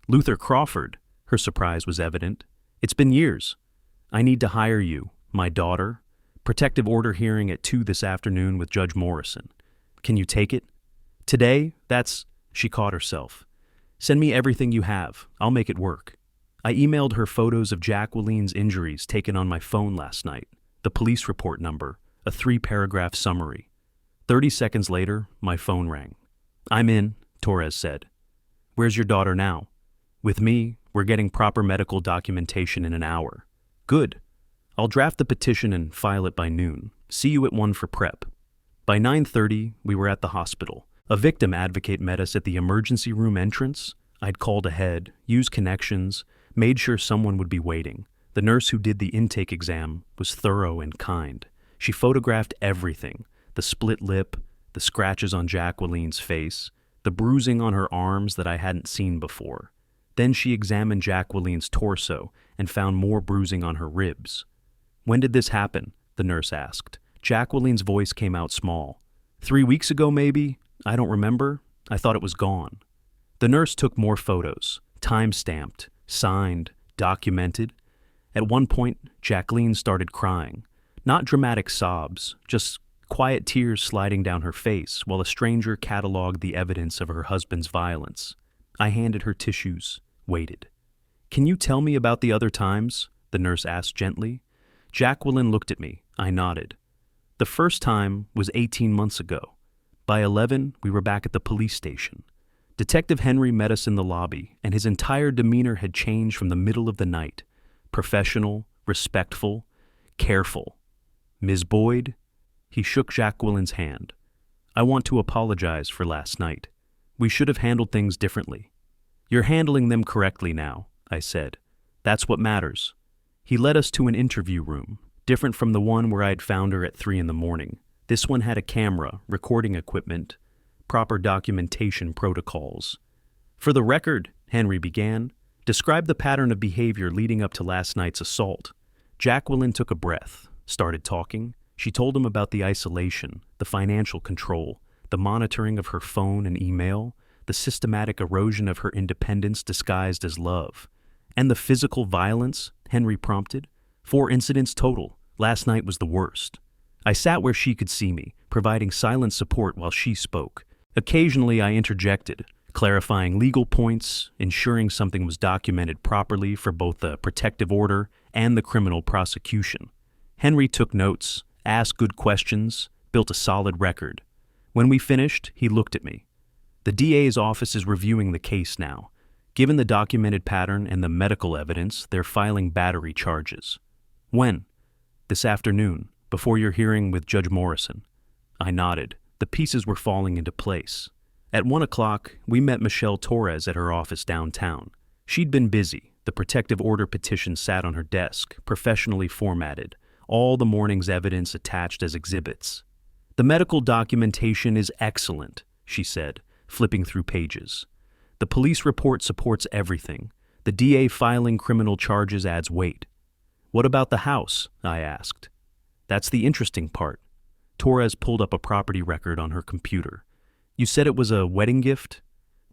"Luther Crawford," her surprise was evident. "It's been years. I need to hire you, my daughter. Protective order hearing at 2 this afternoon with Judge Morrison. Can you take it?" "Today? She caught herself. "Send me everything you have. I'll make it work." I emailed her photos of Jacqueline's injuries taken on my phone last night, the police report number, a 3-paragraph summary. 30 seconds later, my phone rang. "I'm in," Torres said. "Where's your daughter now?" "With me. We're getting proper medical documentation in an hour." "Good. I'll draft the petition and file it by noon. See you at 1 for prep." By 9:30, we were at the hospital. A victim advocate met us at the emergency room entrance. I'd called ahead, used connections, made sure someone would be waiting. The nurse who did the intake exam was thorough and kind. She photographed everything: the split lip, the scratches on Jacqueline's face, the bruising on her arms that I hadn't seen before. Then she examined Jacqueline's torso and found more bruising on her ribs. "When did this happen?" the nurse asked. Jacqueline's voice came out small. 3 weeks ago, maybe? I don't remember. I thought it was gone." The nurse took more photos, time-stamped, signed, documented. At one point, Jacqueline started crying. Not dramatic sobs, just quiet tears sliding down her face while a stranger cataloged the evidence of her husband's violence. I handed her tissues, waited. "Can you tell me about the other times?" the nurse asked gently. Jacqueline looked at me. I nodded. "The first time was 18 months ago. By 11, we were back at the police station. Detective Henry met us in the lobby, and his entire demeanor had changed from the middle of the night. Professional, respectful, careful. Ms. Boyd?" He shook Jacqueline's hand. "I want to apologize for last night. We should have handled things differently." "You're handling them correctly now," I said. "That's what matters." He led us to an interview room, different from the one where I'd found her at 3 in the morning. This one had a camera, recording equipment, proper documentation protocols. "For the record," Henry began, "describe the pattern of behavior leading up to last night's assault." Jacqueline took a breath, started talking. She told him about the isolation, the financial control, the monitoring of her phone and email, the systematic erosion of her independence disguised as love. And the physical violence? Henry prompted. 4 incidents total. Last night was the worst. I sat where she could see me, providing silent support while she spoke. Occasionally I interjected, clarifying legal points, ensuring something was documented properly for both the protective order and the criminal prosecution. Henry took notes, asked good questions, built a solid record. When we finished, he looked at me. The DA's office is reviewing the case now. Given the documented pattern and the medical evidence, they're filing battery charges. When? This afternoon, before your hearing with Judge Morrison. I nodded. The pieces were falling into place. At 1 o'clock, we met Michelle Torres at her office downtown. She'd been busy. The protective order petition sat on her desk, professionally formatted, all the morning's evidence attached as exhibits. The medical documentation is excellent, she said, flipping through pages. The police report supports everything. The DA filing criminal charges adds weight. What about the house? I asked. That's the interesting part. Torres pulled up a property record on her computer. You said it was a wedding gift?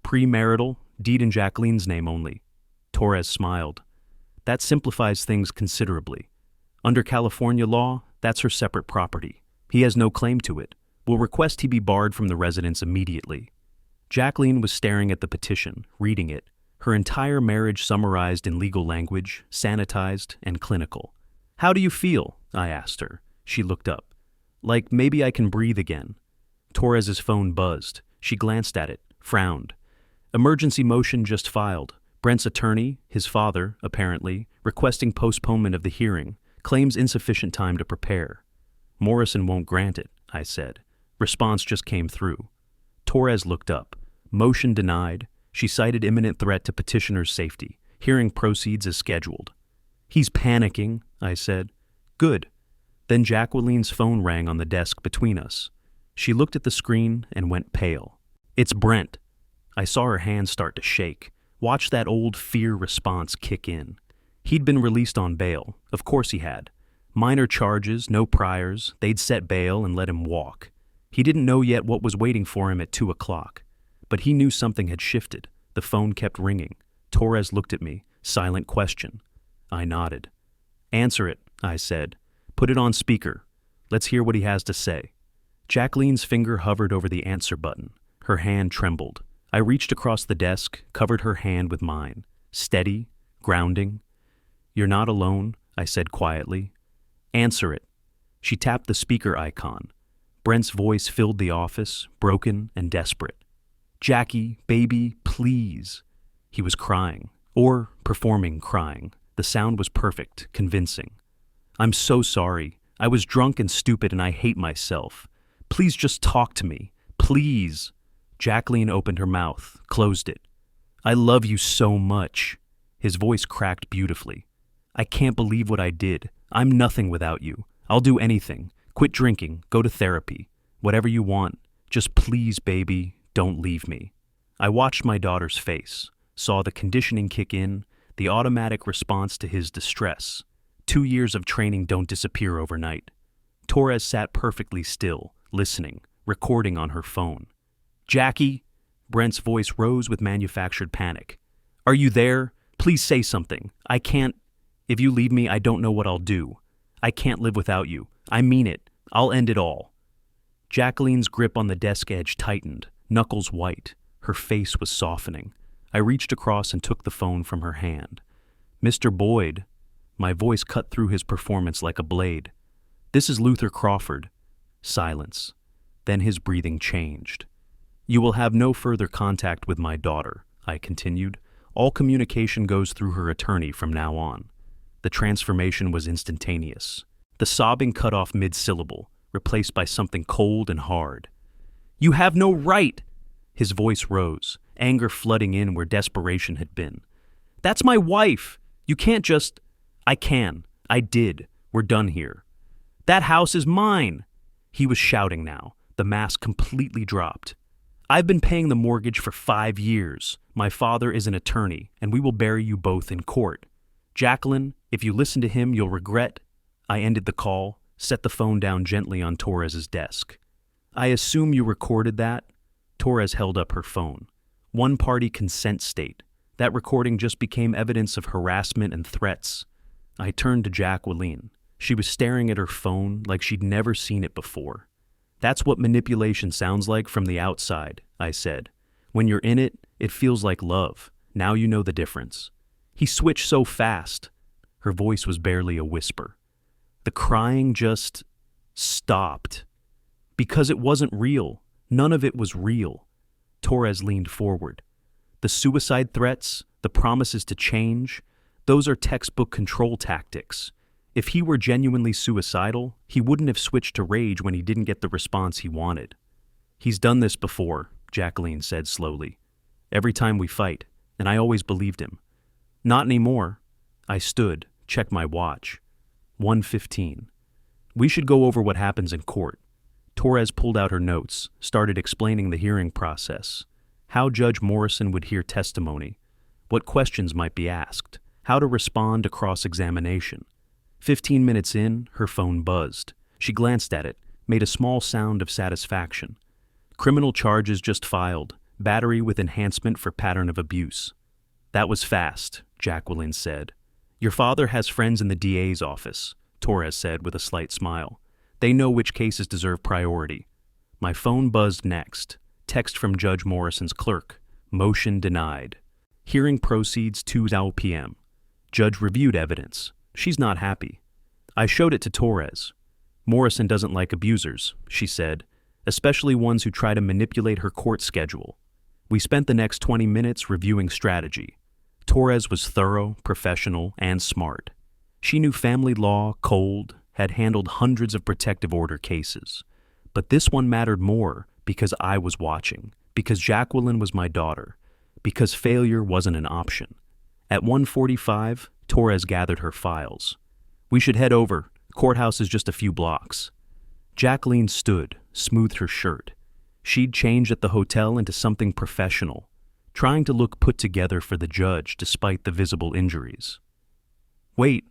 Premarital, deed in Jacqueline's name only. Torres smiled. That simplifies things considerably. Under California law, that's her separate property. He has no claim to it. We'll request he be barred from the residence immediately. Jacqueline was staring at the petition, reading it, her entire marriage summarized in legal language, sanitized and clinical. How do you feel? I asked her. She looked up. Like maybe I can breathe again. Torres's phone buzzed. She glanced at it, frowned. Emergency motion just filed. Brent's attorney, his father, apparently, requesting postponement of the hearing, claims insufficient time to prepare. Morrison won't grant it, I said. Response just came through. Torres looked up. Motion denied. She cited imminent threat to petitioner's safety. Hearing proceeds as scheduled. He's panicking, I said. Good. Then Jacqueline's phone rang on the desk between us. She looked at the screen and went pale. It's Brent. I saw her hands start to shake. Watched that old fear response kick in. He'd been released on bail. Of course he had. Minor charges, no priors. They'd set bail and let him walk. He didn't know yet what was waiting for him at 2 o'clock. But he knew something had shifted. The phone kept ringing. Torres looked at me. Silent question. I nodded. Answer it, I said. Put it on speaker. Let's hear what he has to say. Jacqueline's finger hovered over the answer button. Her hand trembled. I reached across the desk, covered her hand with mine. Steady, grounding. You're not alone, I said quietly. Answer it. She tapped the speaker icon. Brent's voice filled the office, broken and desperate. Jackie, baby, please. He was crying, or performing crying. The sound was perfect, convincing. I'm so sorry. I was drunk and stupid and I hate myself. Please just talk to me. Please. Jacqueline opened her mouth, closed it. I love you so much. His voice cracked beautifully. I can't believe what I did. I'm nothing without you. I'll do anything. Quit drinking, go to therapy. Whatever you want. Just please, baby, don't leave me. I watched my daughter's face, saw the conditioning kick in, the automatic response to his distress. 2 years of training don't disappear overnight. Torres sat perfectly still, listening, recording on her phone. Jackie? Brent's voice rose with manufactured panic. Are you there? Please say something. I can't. If you leave me, I don't know what I'll do. I can't live without you. I mean it. I'll end it all. Jacqueline's grip on the desk edge tightened, knuckles white. Her face was softening. I reached across and took the phone from her hand. Mr. Boyd. My voice cut through his performance like a blade. This is Luther Crawford. Silence. Then his breathing changed. You will have no further contact with my daughter, I continued. All communication goes through her attorney from now on. The transformation was instantaneous. The sobbing cut off mid-syllable, replaced by something cold and hard. You have no right! His voice rose, anger flooding in where desperation had been. That's my wife! You can't just... I can. I did. We're done here. That house is mine! He was shouting now. The mask completely dropped. I've been paying the mortgage for 5 years. My father is an attorney, and we will bury you both in court. Jacqueline, if you listen to him, you'll regret... I ended the call, set the phone down gently on Torres's desk. I assume you recorded that? Torres held up her phone. One-party consent state. That recording just became evidence of harassment and threats. I turned to Jacqueline. She was staring at her phone like she'd never seen it before. That's what manipulation sounds like from the outside, I said. When you're in it, it feels like love. Now you know the difference. He switched so fast. Her voice was barely a whisper. The crying just stopped. Because it wasn't real. None of it was real. Torres leaned forward. The suicide threats, the promises to change, those are textbook control tactics. If he were genuinely suicidal, he wouldn't have switched to rage when he didn't get the response he wanted. He's done this before, Jacqueline said slowly. Every time we fight, and I always believed him. Not anymore. I stood, checked my watch. 1:15. We should go over what happens in court. Torres pulled out her notes, started explaining the hearing process, how Judge Morrison would hear testimony, what questions might be asked, how to respond to cross-examination. 15 minutes in, her phone buzzed. She glanced at it, made a small sound of satisfaction. Criminal charges just filed, battery with enhancement for pattern of abuse. That was fast, Jacqueline said. Your father has friends in the DA's office, Torres said with a slight smile. They know which cases deserve priority. My phone buzzed next. Text from Judge Morrison's clerk. Motion denied. Hearing proceeds 2 p.m. Judge reviewed evidence. She's not happy. I showed it to Torres. Morrison doesn't like abusers, she said, especially ones who try to manipulate her court schedule. We spent the next 20 minutes reviewing strategy. Torres was thorough, professional, and smart. She knew family law cold, had handled hundreds of protective order cases. But this one mattered more because I was watching, because Jacqueline was my daughter, because failure wasn't an option. At 1:45, Torres gathered her files. We should head over. Courthouse is just a few blocks. Jacqueline stood, smoothed her shirt. She'd changed at the hotel into something professional, trying to look put together for the judge despite the visible injuries. Wait.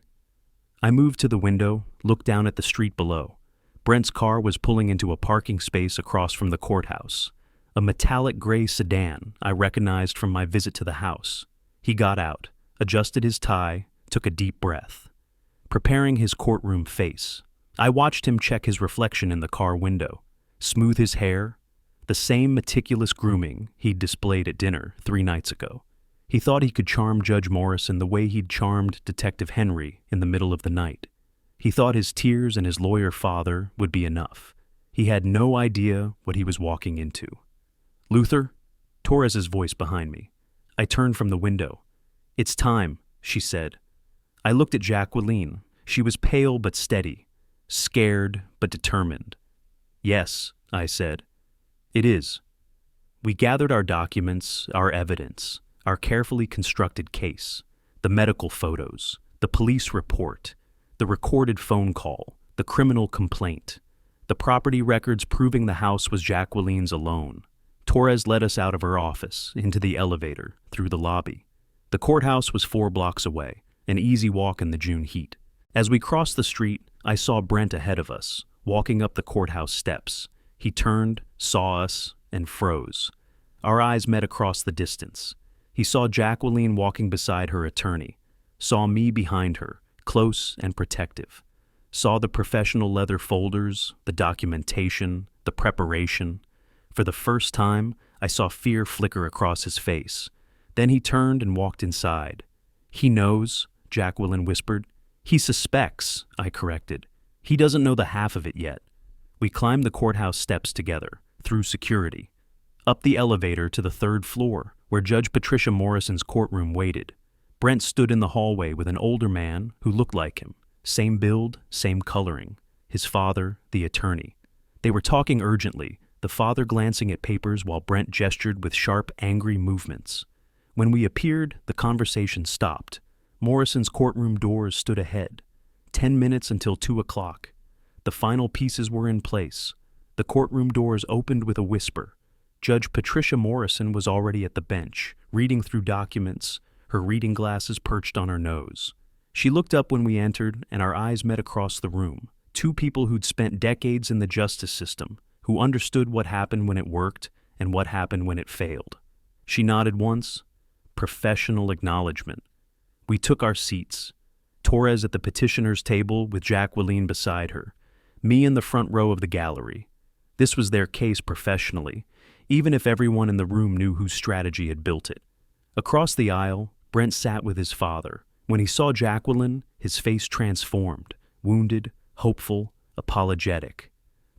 I moved to the window, looked down at the street below. Brent's car was pulling into a parking space across from the courthouse. A metallic gray sedan I recognized from my visit to the house. He got out, adjusted his tie, took a deep breath. Preparing his courtroom face, I watched him check his reflection in the car window, smooth his hair, the same meticulous grooming he'd displayed at dinner 3 nights ago. He thought he could charm Judge Morrison the way he'd charmed Detective Henry in the middle of the night. He thought his tears and his lawyer father would be enough. He had no idea what he was walking into. Luther? Torres's voice behind me. I turned from the window. It's time, she said. I looked at Jacqueline. She was pale but steady, scared but determined. Yes, I said. It is. We gathered our documents, our evidence, our carefully constructed case, the medical photos, the police report, the recorded phone call, the criminal complaint, the property records proving the house was Jacqueline's alone. Torres led us out of her office, into the elevator, through the lobby. The courthouse was 4 blocks away, an easy walk in the June heat. As we crossed the street, I saw Brent ahead of us, walking up the courthouse steps. He turned, saw us, and froze. Our eyes met across the distance. He saw Jacqueline walking beside her attorney, saw me behind her, close and protective, saw the professional leather folders, the documentation, the preparation. For the first time, I saw fear flicker across his face. Then he turned and walked inside. He knows, Jacqueline whispered. He suspects, I corrected. He doesn't know the half of it yet. We climbed the courthouse steps together, through security, up the elevator to the 3rd floor, where Judge Patricia Morrison's courtroom waited. Brent stood in the hallway with an older man who looked like him, same build, same coloring, his father, the attorney. They were talking urgently, the father glancing at papers while Brent gestured with sharp, angry movements. When we appeared, the conversation stopped. Morrison's courtroom doors stood ahead. 10 minutes until 2 o'clock. The final pieces were in place. The courtroom doors opened with a whisper. Judge Patricia Morrison was already at the bench, reading through documents, her reading glasses perched on her nose. She looked up when we entered, and our eyes met across the room. 2 people who'd spent decades in the justice system, who understood what happened when it worked and what happened when it failed. She nodded once. professional acknowledgement. We took our seats. Torres at the petitioner's table with Jacqueline beside her, me in the front row of the gallery. This was their case professionally, even if everyone in the room knew whose strategy had built it. Across the aisle, Brent sat with his father. When he saw Jacqueline, his face transformed, wounded, hopeful, apologetic.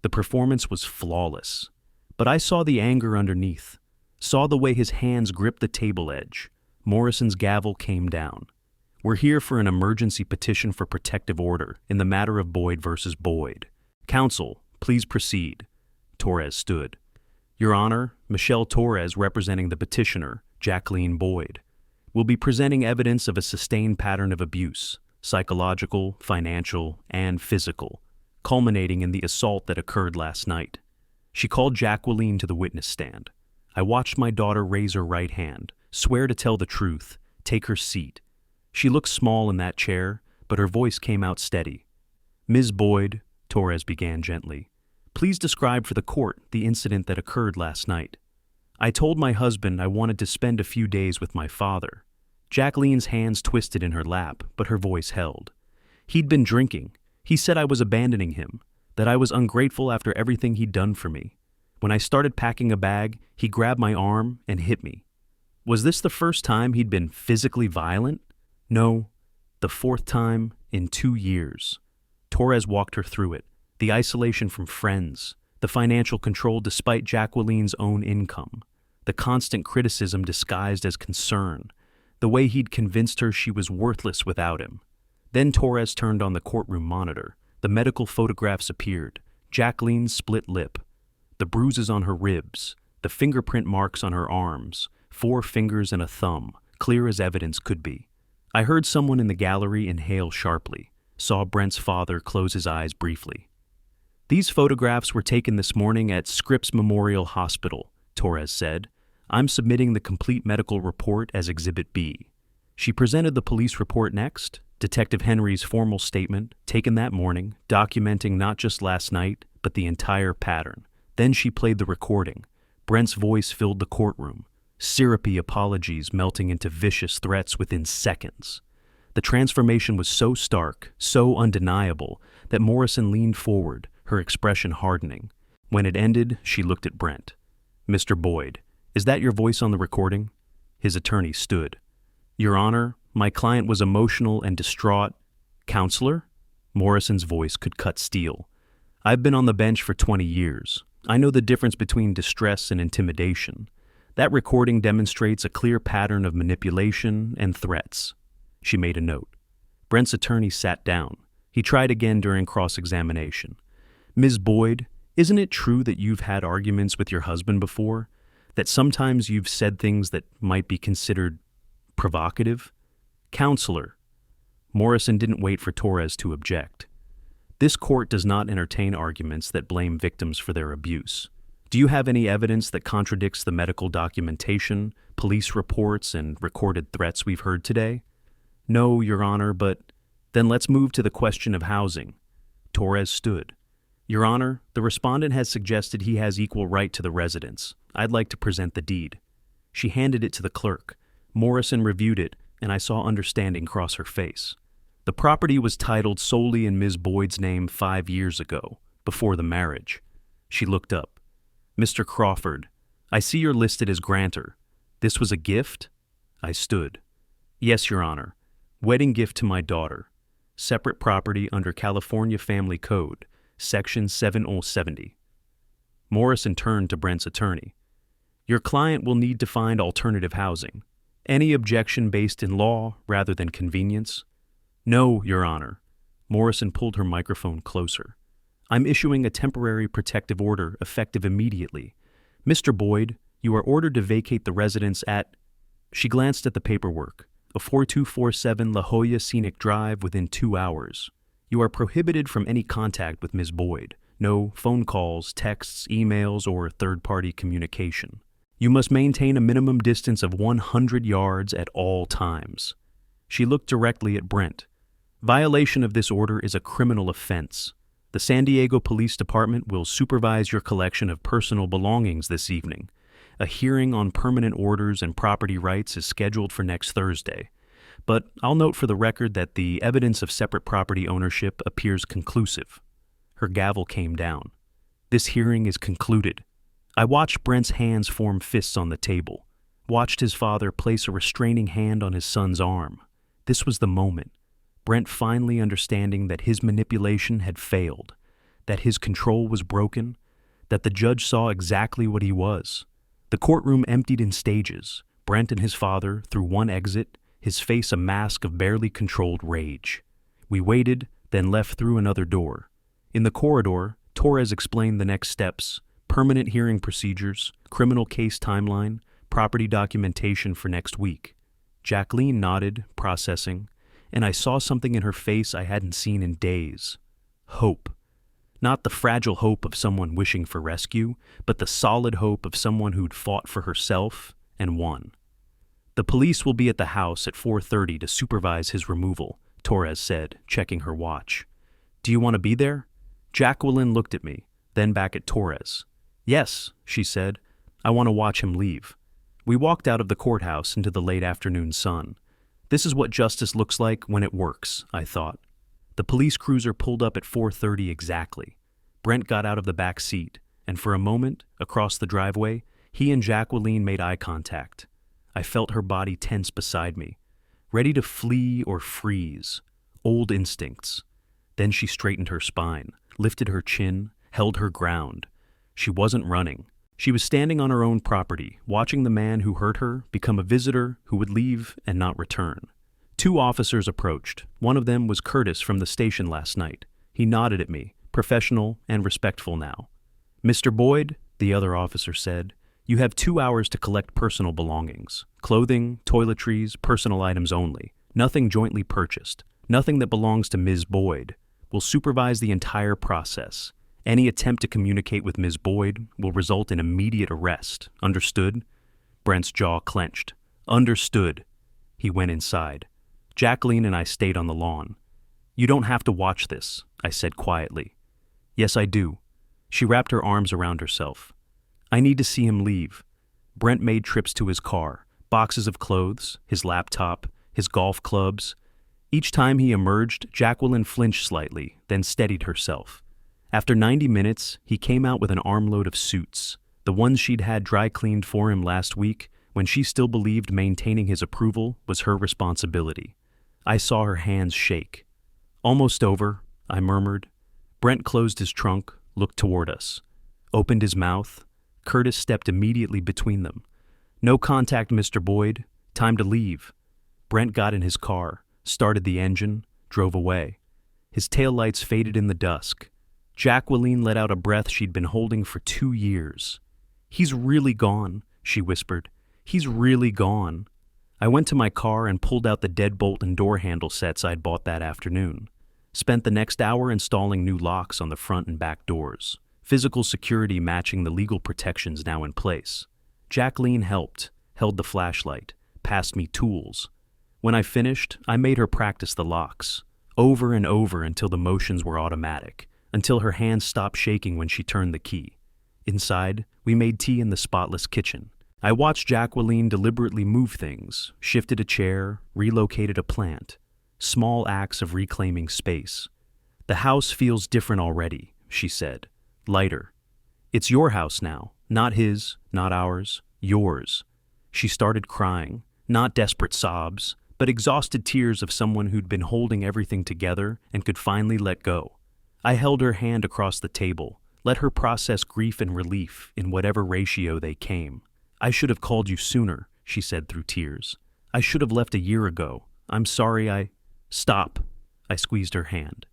The performance was flawless. But I saw the anger underneath, saw the way his hands gripped the table edge. Morrison's gavel came down. We're here for an emergency petition for protective order in the matter of Boyd versus Boyd. Counsel, please proceed. Torres stood. Your Honor, Michelle Torres representing the petitioner, Jacqueline Boyd, will be presenting evidence of a sustained pattern of abuse, psychological, financial, and physical, culminating in the assault that occurred last night. She called Jacqueline to the witness stand. I watched my daughter raise her right hand, swear to tell the truth, take her seat. She looked small in that chair, but her voice came out steady. Ms. Boyd, Torres began gently, please describe for the court the incident that occurred last night. I told my husband I wanted to spend a few days with my father. Jacqueline's hands twisted in her lap, but her voice held. He'd been drinking. He said I was abandoning him, that I was ungrateful after everything he'd done for me. When I started packing a bag, he grabbed my arm and hit me. Was this the first time he'd been physically violent? No, the fourth time in 2 years. Torres walked her through it. The isolation from friends, the financial control despite Jacqueline's own income, the constant criticism disguised as concern, the way he'd convinced her she was worthless without him. Then Torres turned on the courtroom monitor. The medical photographs appeared. Jacqueline's split lip, the bruises on her ribs, the fingerprint marks on her arms, 4 fingers and a thumb, clear as evidence could be. I heard someone in the gallery inhale sharply, saw Brent's father close his eyes briefly. These photographs were taken this morning at Scripps Memorial Hospital, Torres said. I'm submitting the complete medical report as Exhibit B. She presented the police report next, Detective Henry's formal statement, taken that morning, documenting not just last night, but the entire pattern. Then she played the recording. Brent's voice filled the courtroom, syrupy apologies melting into vicious threats within seconds. The transformation was so stark, so undeniable, that Morrison leaned forward, her expression hardening. When it ended, she looked at Brent. Mr. Boyd, is that your voice on the recording? His attorney stood. Your Honor, my client was emotional and distraught. Counselor? Morrison's voice could cut steel. I've been on the bench for 20 years. I know the difference between distress and intimidation. That recording demonstrates a clear pattern of manipulation and threats. She made a note. Brent's attorney sat down. He tried again during cross-examination. Ms. Boyd, isn't it true that you've had arguments with your husband before? That sometimes you've said things that might be considered provocative? Counselor. Morrison didn't wait for Torres to object. This court does not entertain arguments that blame victims for their abuse. Do you have any evidence that contradicts the medical documentation, police reports, and recorded threats we've heard today? No, Your Honor, but then let's move to the question of housing. Torres stood. Your Honor, the respondent has suggested he has equal right to the residence. I'd like to present the deed. She handed it to the clerk. Morrison reviewed it, and I saw understanding cross her face. The property was titled solely in Ms. Boyd's name 5 years ago, before the marriage. She looked up. Mr. Crawford, I see you're listed as grantor. This was a gift? I stood. Yes, Your Honor. Wedding gift to my daughter. Separate property under California Family Code, Section 7070. Morrison turned to Brent's attorney. Your client will need to find alternative housing. Any objection based in law rather than convenience? No, Your Honor. Morrison pulled her microphone closer. I'm issuing a temporary protective order effective immediately. Mr. Boyd, you are ordered to vacate the residence at... She glanced at the paperwork. A 4247 La Jolla Scenic Drive within 2 hours. You are prohibited from any contact with Ms. Boyd. No phone calls, texts, emails, or third-party communication. You must maintain a minimum distance of 100 yards at all times. She looked directly at Brent. Violation of this order is a criminal offense. The San Diego Police Department will supervise your collection of personal belongings this evening. A hearing on permanent orders and property rights is scheduled for next Thursday. But I'll note for the record that the evidence of separate property ownership appears conclusive. Her gavel came down. This hearing is concluded. I watched Brent's hands form fists on the table, watched his father place a restraining hand on his son's arm. This was the moment. Brent finally understanding that his manipulation had failed, that his control was broken, that the judge saw exactly what he was. The courtroom emptied in stages, Brent and his father through one exit, his face a mask of barely controlled rage. We waited, then left through another door. In the corridor, Torres explained the next steps: permanent hearing procedures, criminal case timeline, property documentation for next week. Jacqueline nodded, processing, and I saw something in her face I hadn't seen in days. Hope. Not the fragile hope of someone wishing for rescue, but the solid hope of someone who'd fought for herself and won. The police will be at the house at 4:30 to supervise his removal, Torres said, checking her watch. Do you want to be there? Jacqueline looked at me, then back at Torres. Yes, she said. I want to watch him leave. We walked out of the courthouse into the late afternoon sun. This is what justice looks like when it works, I thought. The police cruiser pulled up at 4:30 exactly. Brent got out of the back seat, and for a moment, across the driveway, he and Jacqueline made eye contact. I felt her body tense beside me, ready to flee or freeze. Old instincts. Then she straightened her spine, lifted her chin, held her ground. She wasn't running. She was standing on her own property, watching the man who hurt her become a visitor who would leave and not return. 2 officers approached. One of them was Curtis from the station last night. He nodded at me, professional and respectful now. Mr. Boyd, the other officer said, you have 2 hours to collect personal belongings. Clothing, toiletries, personal items only. Nothing jointly purchased. Nothing that belongs to Ms. Boyd. We'll supervise the entire process. Any attempt to communicate with Ms. Boyd will result in immediate arrest. Understood? Brent's jaw clenched. Understood. He went inside. Jacqueline and I stayed on the lawn. You don't have to watch this, I said quietly. Yes, I do. She wrapped her arms around herself. I need to see him leave. Brent made trips to his car, boxes of clothes, his laptop, his golf clubs. Each time he emerged, Jacqueline flinched slightly, then steadied herself. After 90 minutes, he came out with an armload of suits, the ones she'd had dry cleaned for him last week when she still believed maintaining his approval was her responsibility. I saw her hands shake. Almost over, I murmured. Brent closed his trunk, looked toward us, opened his mouth. Curtis stepped immediately between them. No contact, Mr. Boyd. Time to leave. Brent got in his car, started the engine, drove away. His taillights faded in the dusk. Jacqueline let out a breath she'd been holding for 2 years. He's really gone, she whispered. He's really gone. I went to my car and pulled out the deadbolt and door handle sets I'd bought that afternoon. Spent the next hour installing new locks on the front and back doors, physical security matching the legal protections now in place. Jacqueline helped, held the flashlight, passed me tools. When I finished, I made her practice the locks, over and over until the motions were automatic, until her hands stopped shaking when she turned the key. Inside, we made tea in the spotless kitchen. I watched Jacqueline deliberately move things, shifted a chair, relocated a plant. Small acts of reclaiming space. The house feels different already, she said. Lighter. It's your house now, not his, not ours, yours. She started crying, not desperate sobs, but exhausted tears of someone who'd been holding everything together and could finally let go. I held her hand across the table, let her process grief and relief in whatever ratio they came. I should have called you sooner, she said through tears. I should have left a year ago. I'm sorry Stop. I squeezed her hand.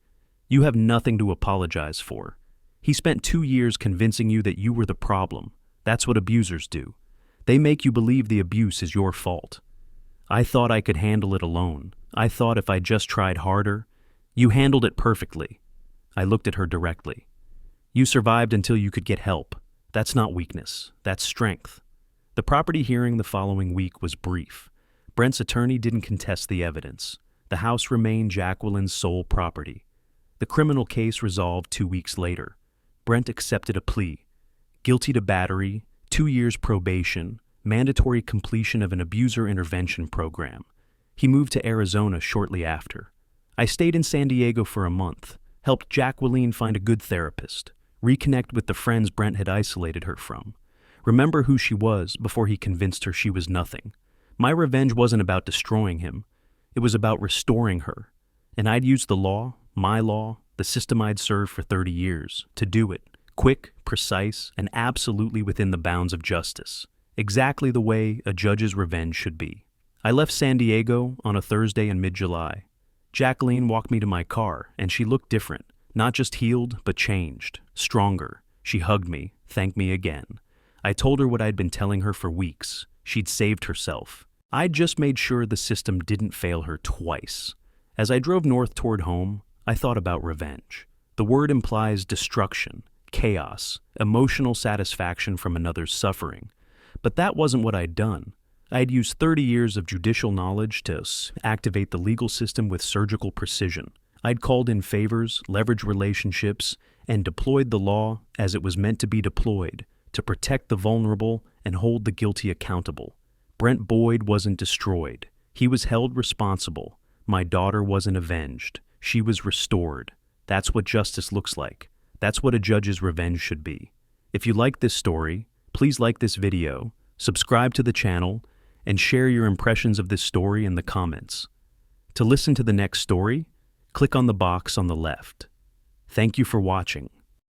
You have nothing to apologize for. He spent 2 years convincing you that you were the problem. That's what abusers do. They make you believe the abuse is your fault. I thought I could handle it alone. I thought if I just tried harder. You handled it perfectly. I looked at her directly. You survived until you could get help. That's not weakness. That's strength. The property hearing the following week was brief. Brent's attorney didn't contest the evidence. The house remained Jacqueline's sole property. The criminal case resolved 2 weeks later. Brent accepted a plea. Guilty to battery, 2 years probation, mandatory completion of an abuser intervention program. He moved to Arizona shortly after. I stayed in San Diego for a month, helped Jacqueline find a good therapist, reconnect with the friends Brent had isolated her from, remember who she was before he convinced her she was nothing. My revenge wasn't about destroying him. It was about restoring her. And I'd used the law, my law, the system I'd served for 30 years, to do it. Quick, precise, and absolutely within the bounds of justice. Exactly the way a judge's revenge should be. I left San Diego on a Thursday in mid-July. Jacqueline walked me to my car, and she looked different. Not just healed, but changed. Stronger. She hugged me, thanked me again. I told her what I'd been telling her for weeks. She'd saved herself. I'd just made sure the system didn't fail her twice. As I drove north toward home, I thought about revenge. The word implies destruction, chaos, emotional satisfaction from another's suffering. But that wasn't what I'd done. I'd used 30 years of judicial knowledge to activate the legal system with surgical precision. I'd called in favors, leveraged relationships, and deployed the law as it was meant to be deployed, to protect the vulnerable and hold the guilty accountable. Brent Boyd wasn't destroyed. He was held responsible. My daughter wasn't avenged. She was restored. That's what justice looks like. That's what a judge's revenge should be. If you like this story, please like this video, subscribe to the channel, and share your impressions of this story in the comments. To listen to the next story, click on the box on the left. Thank you for watching.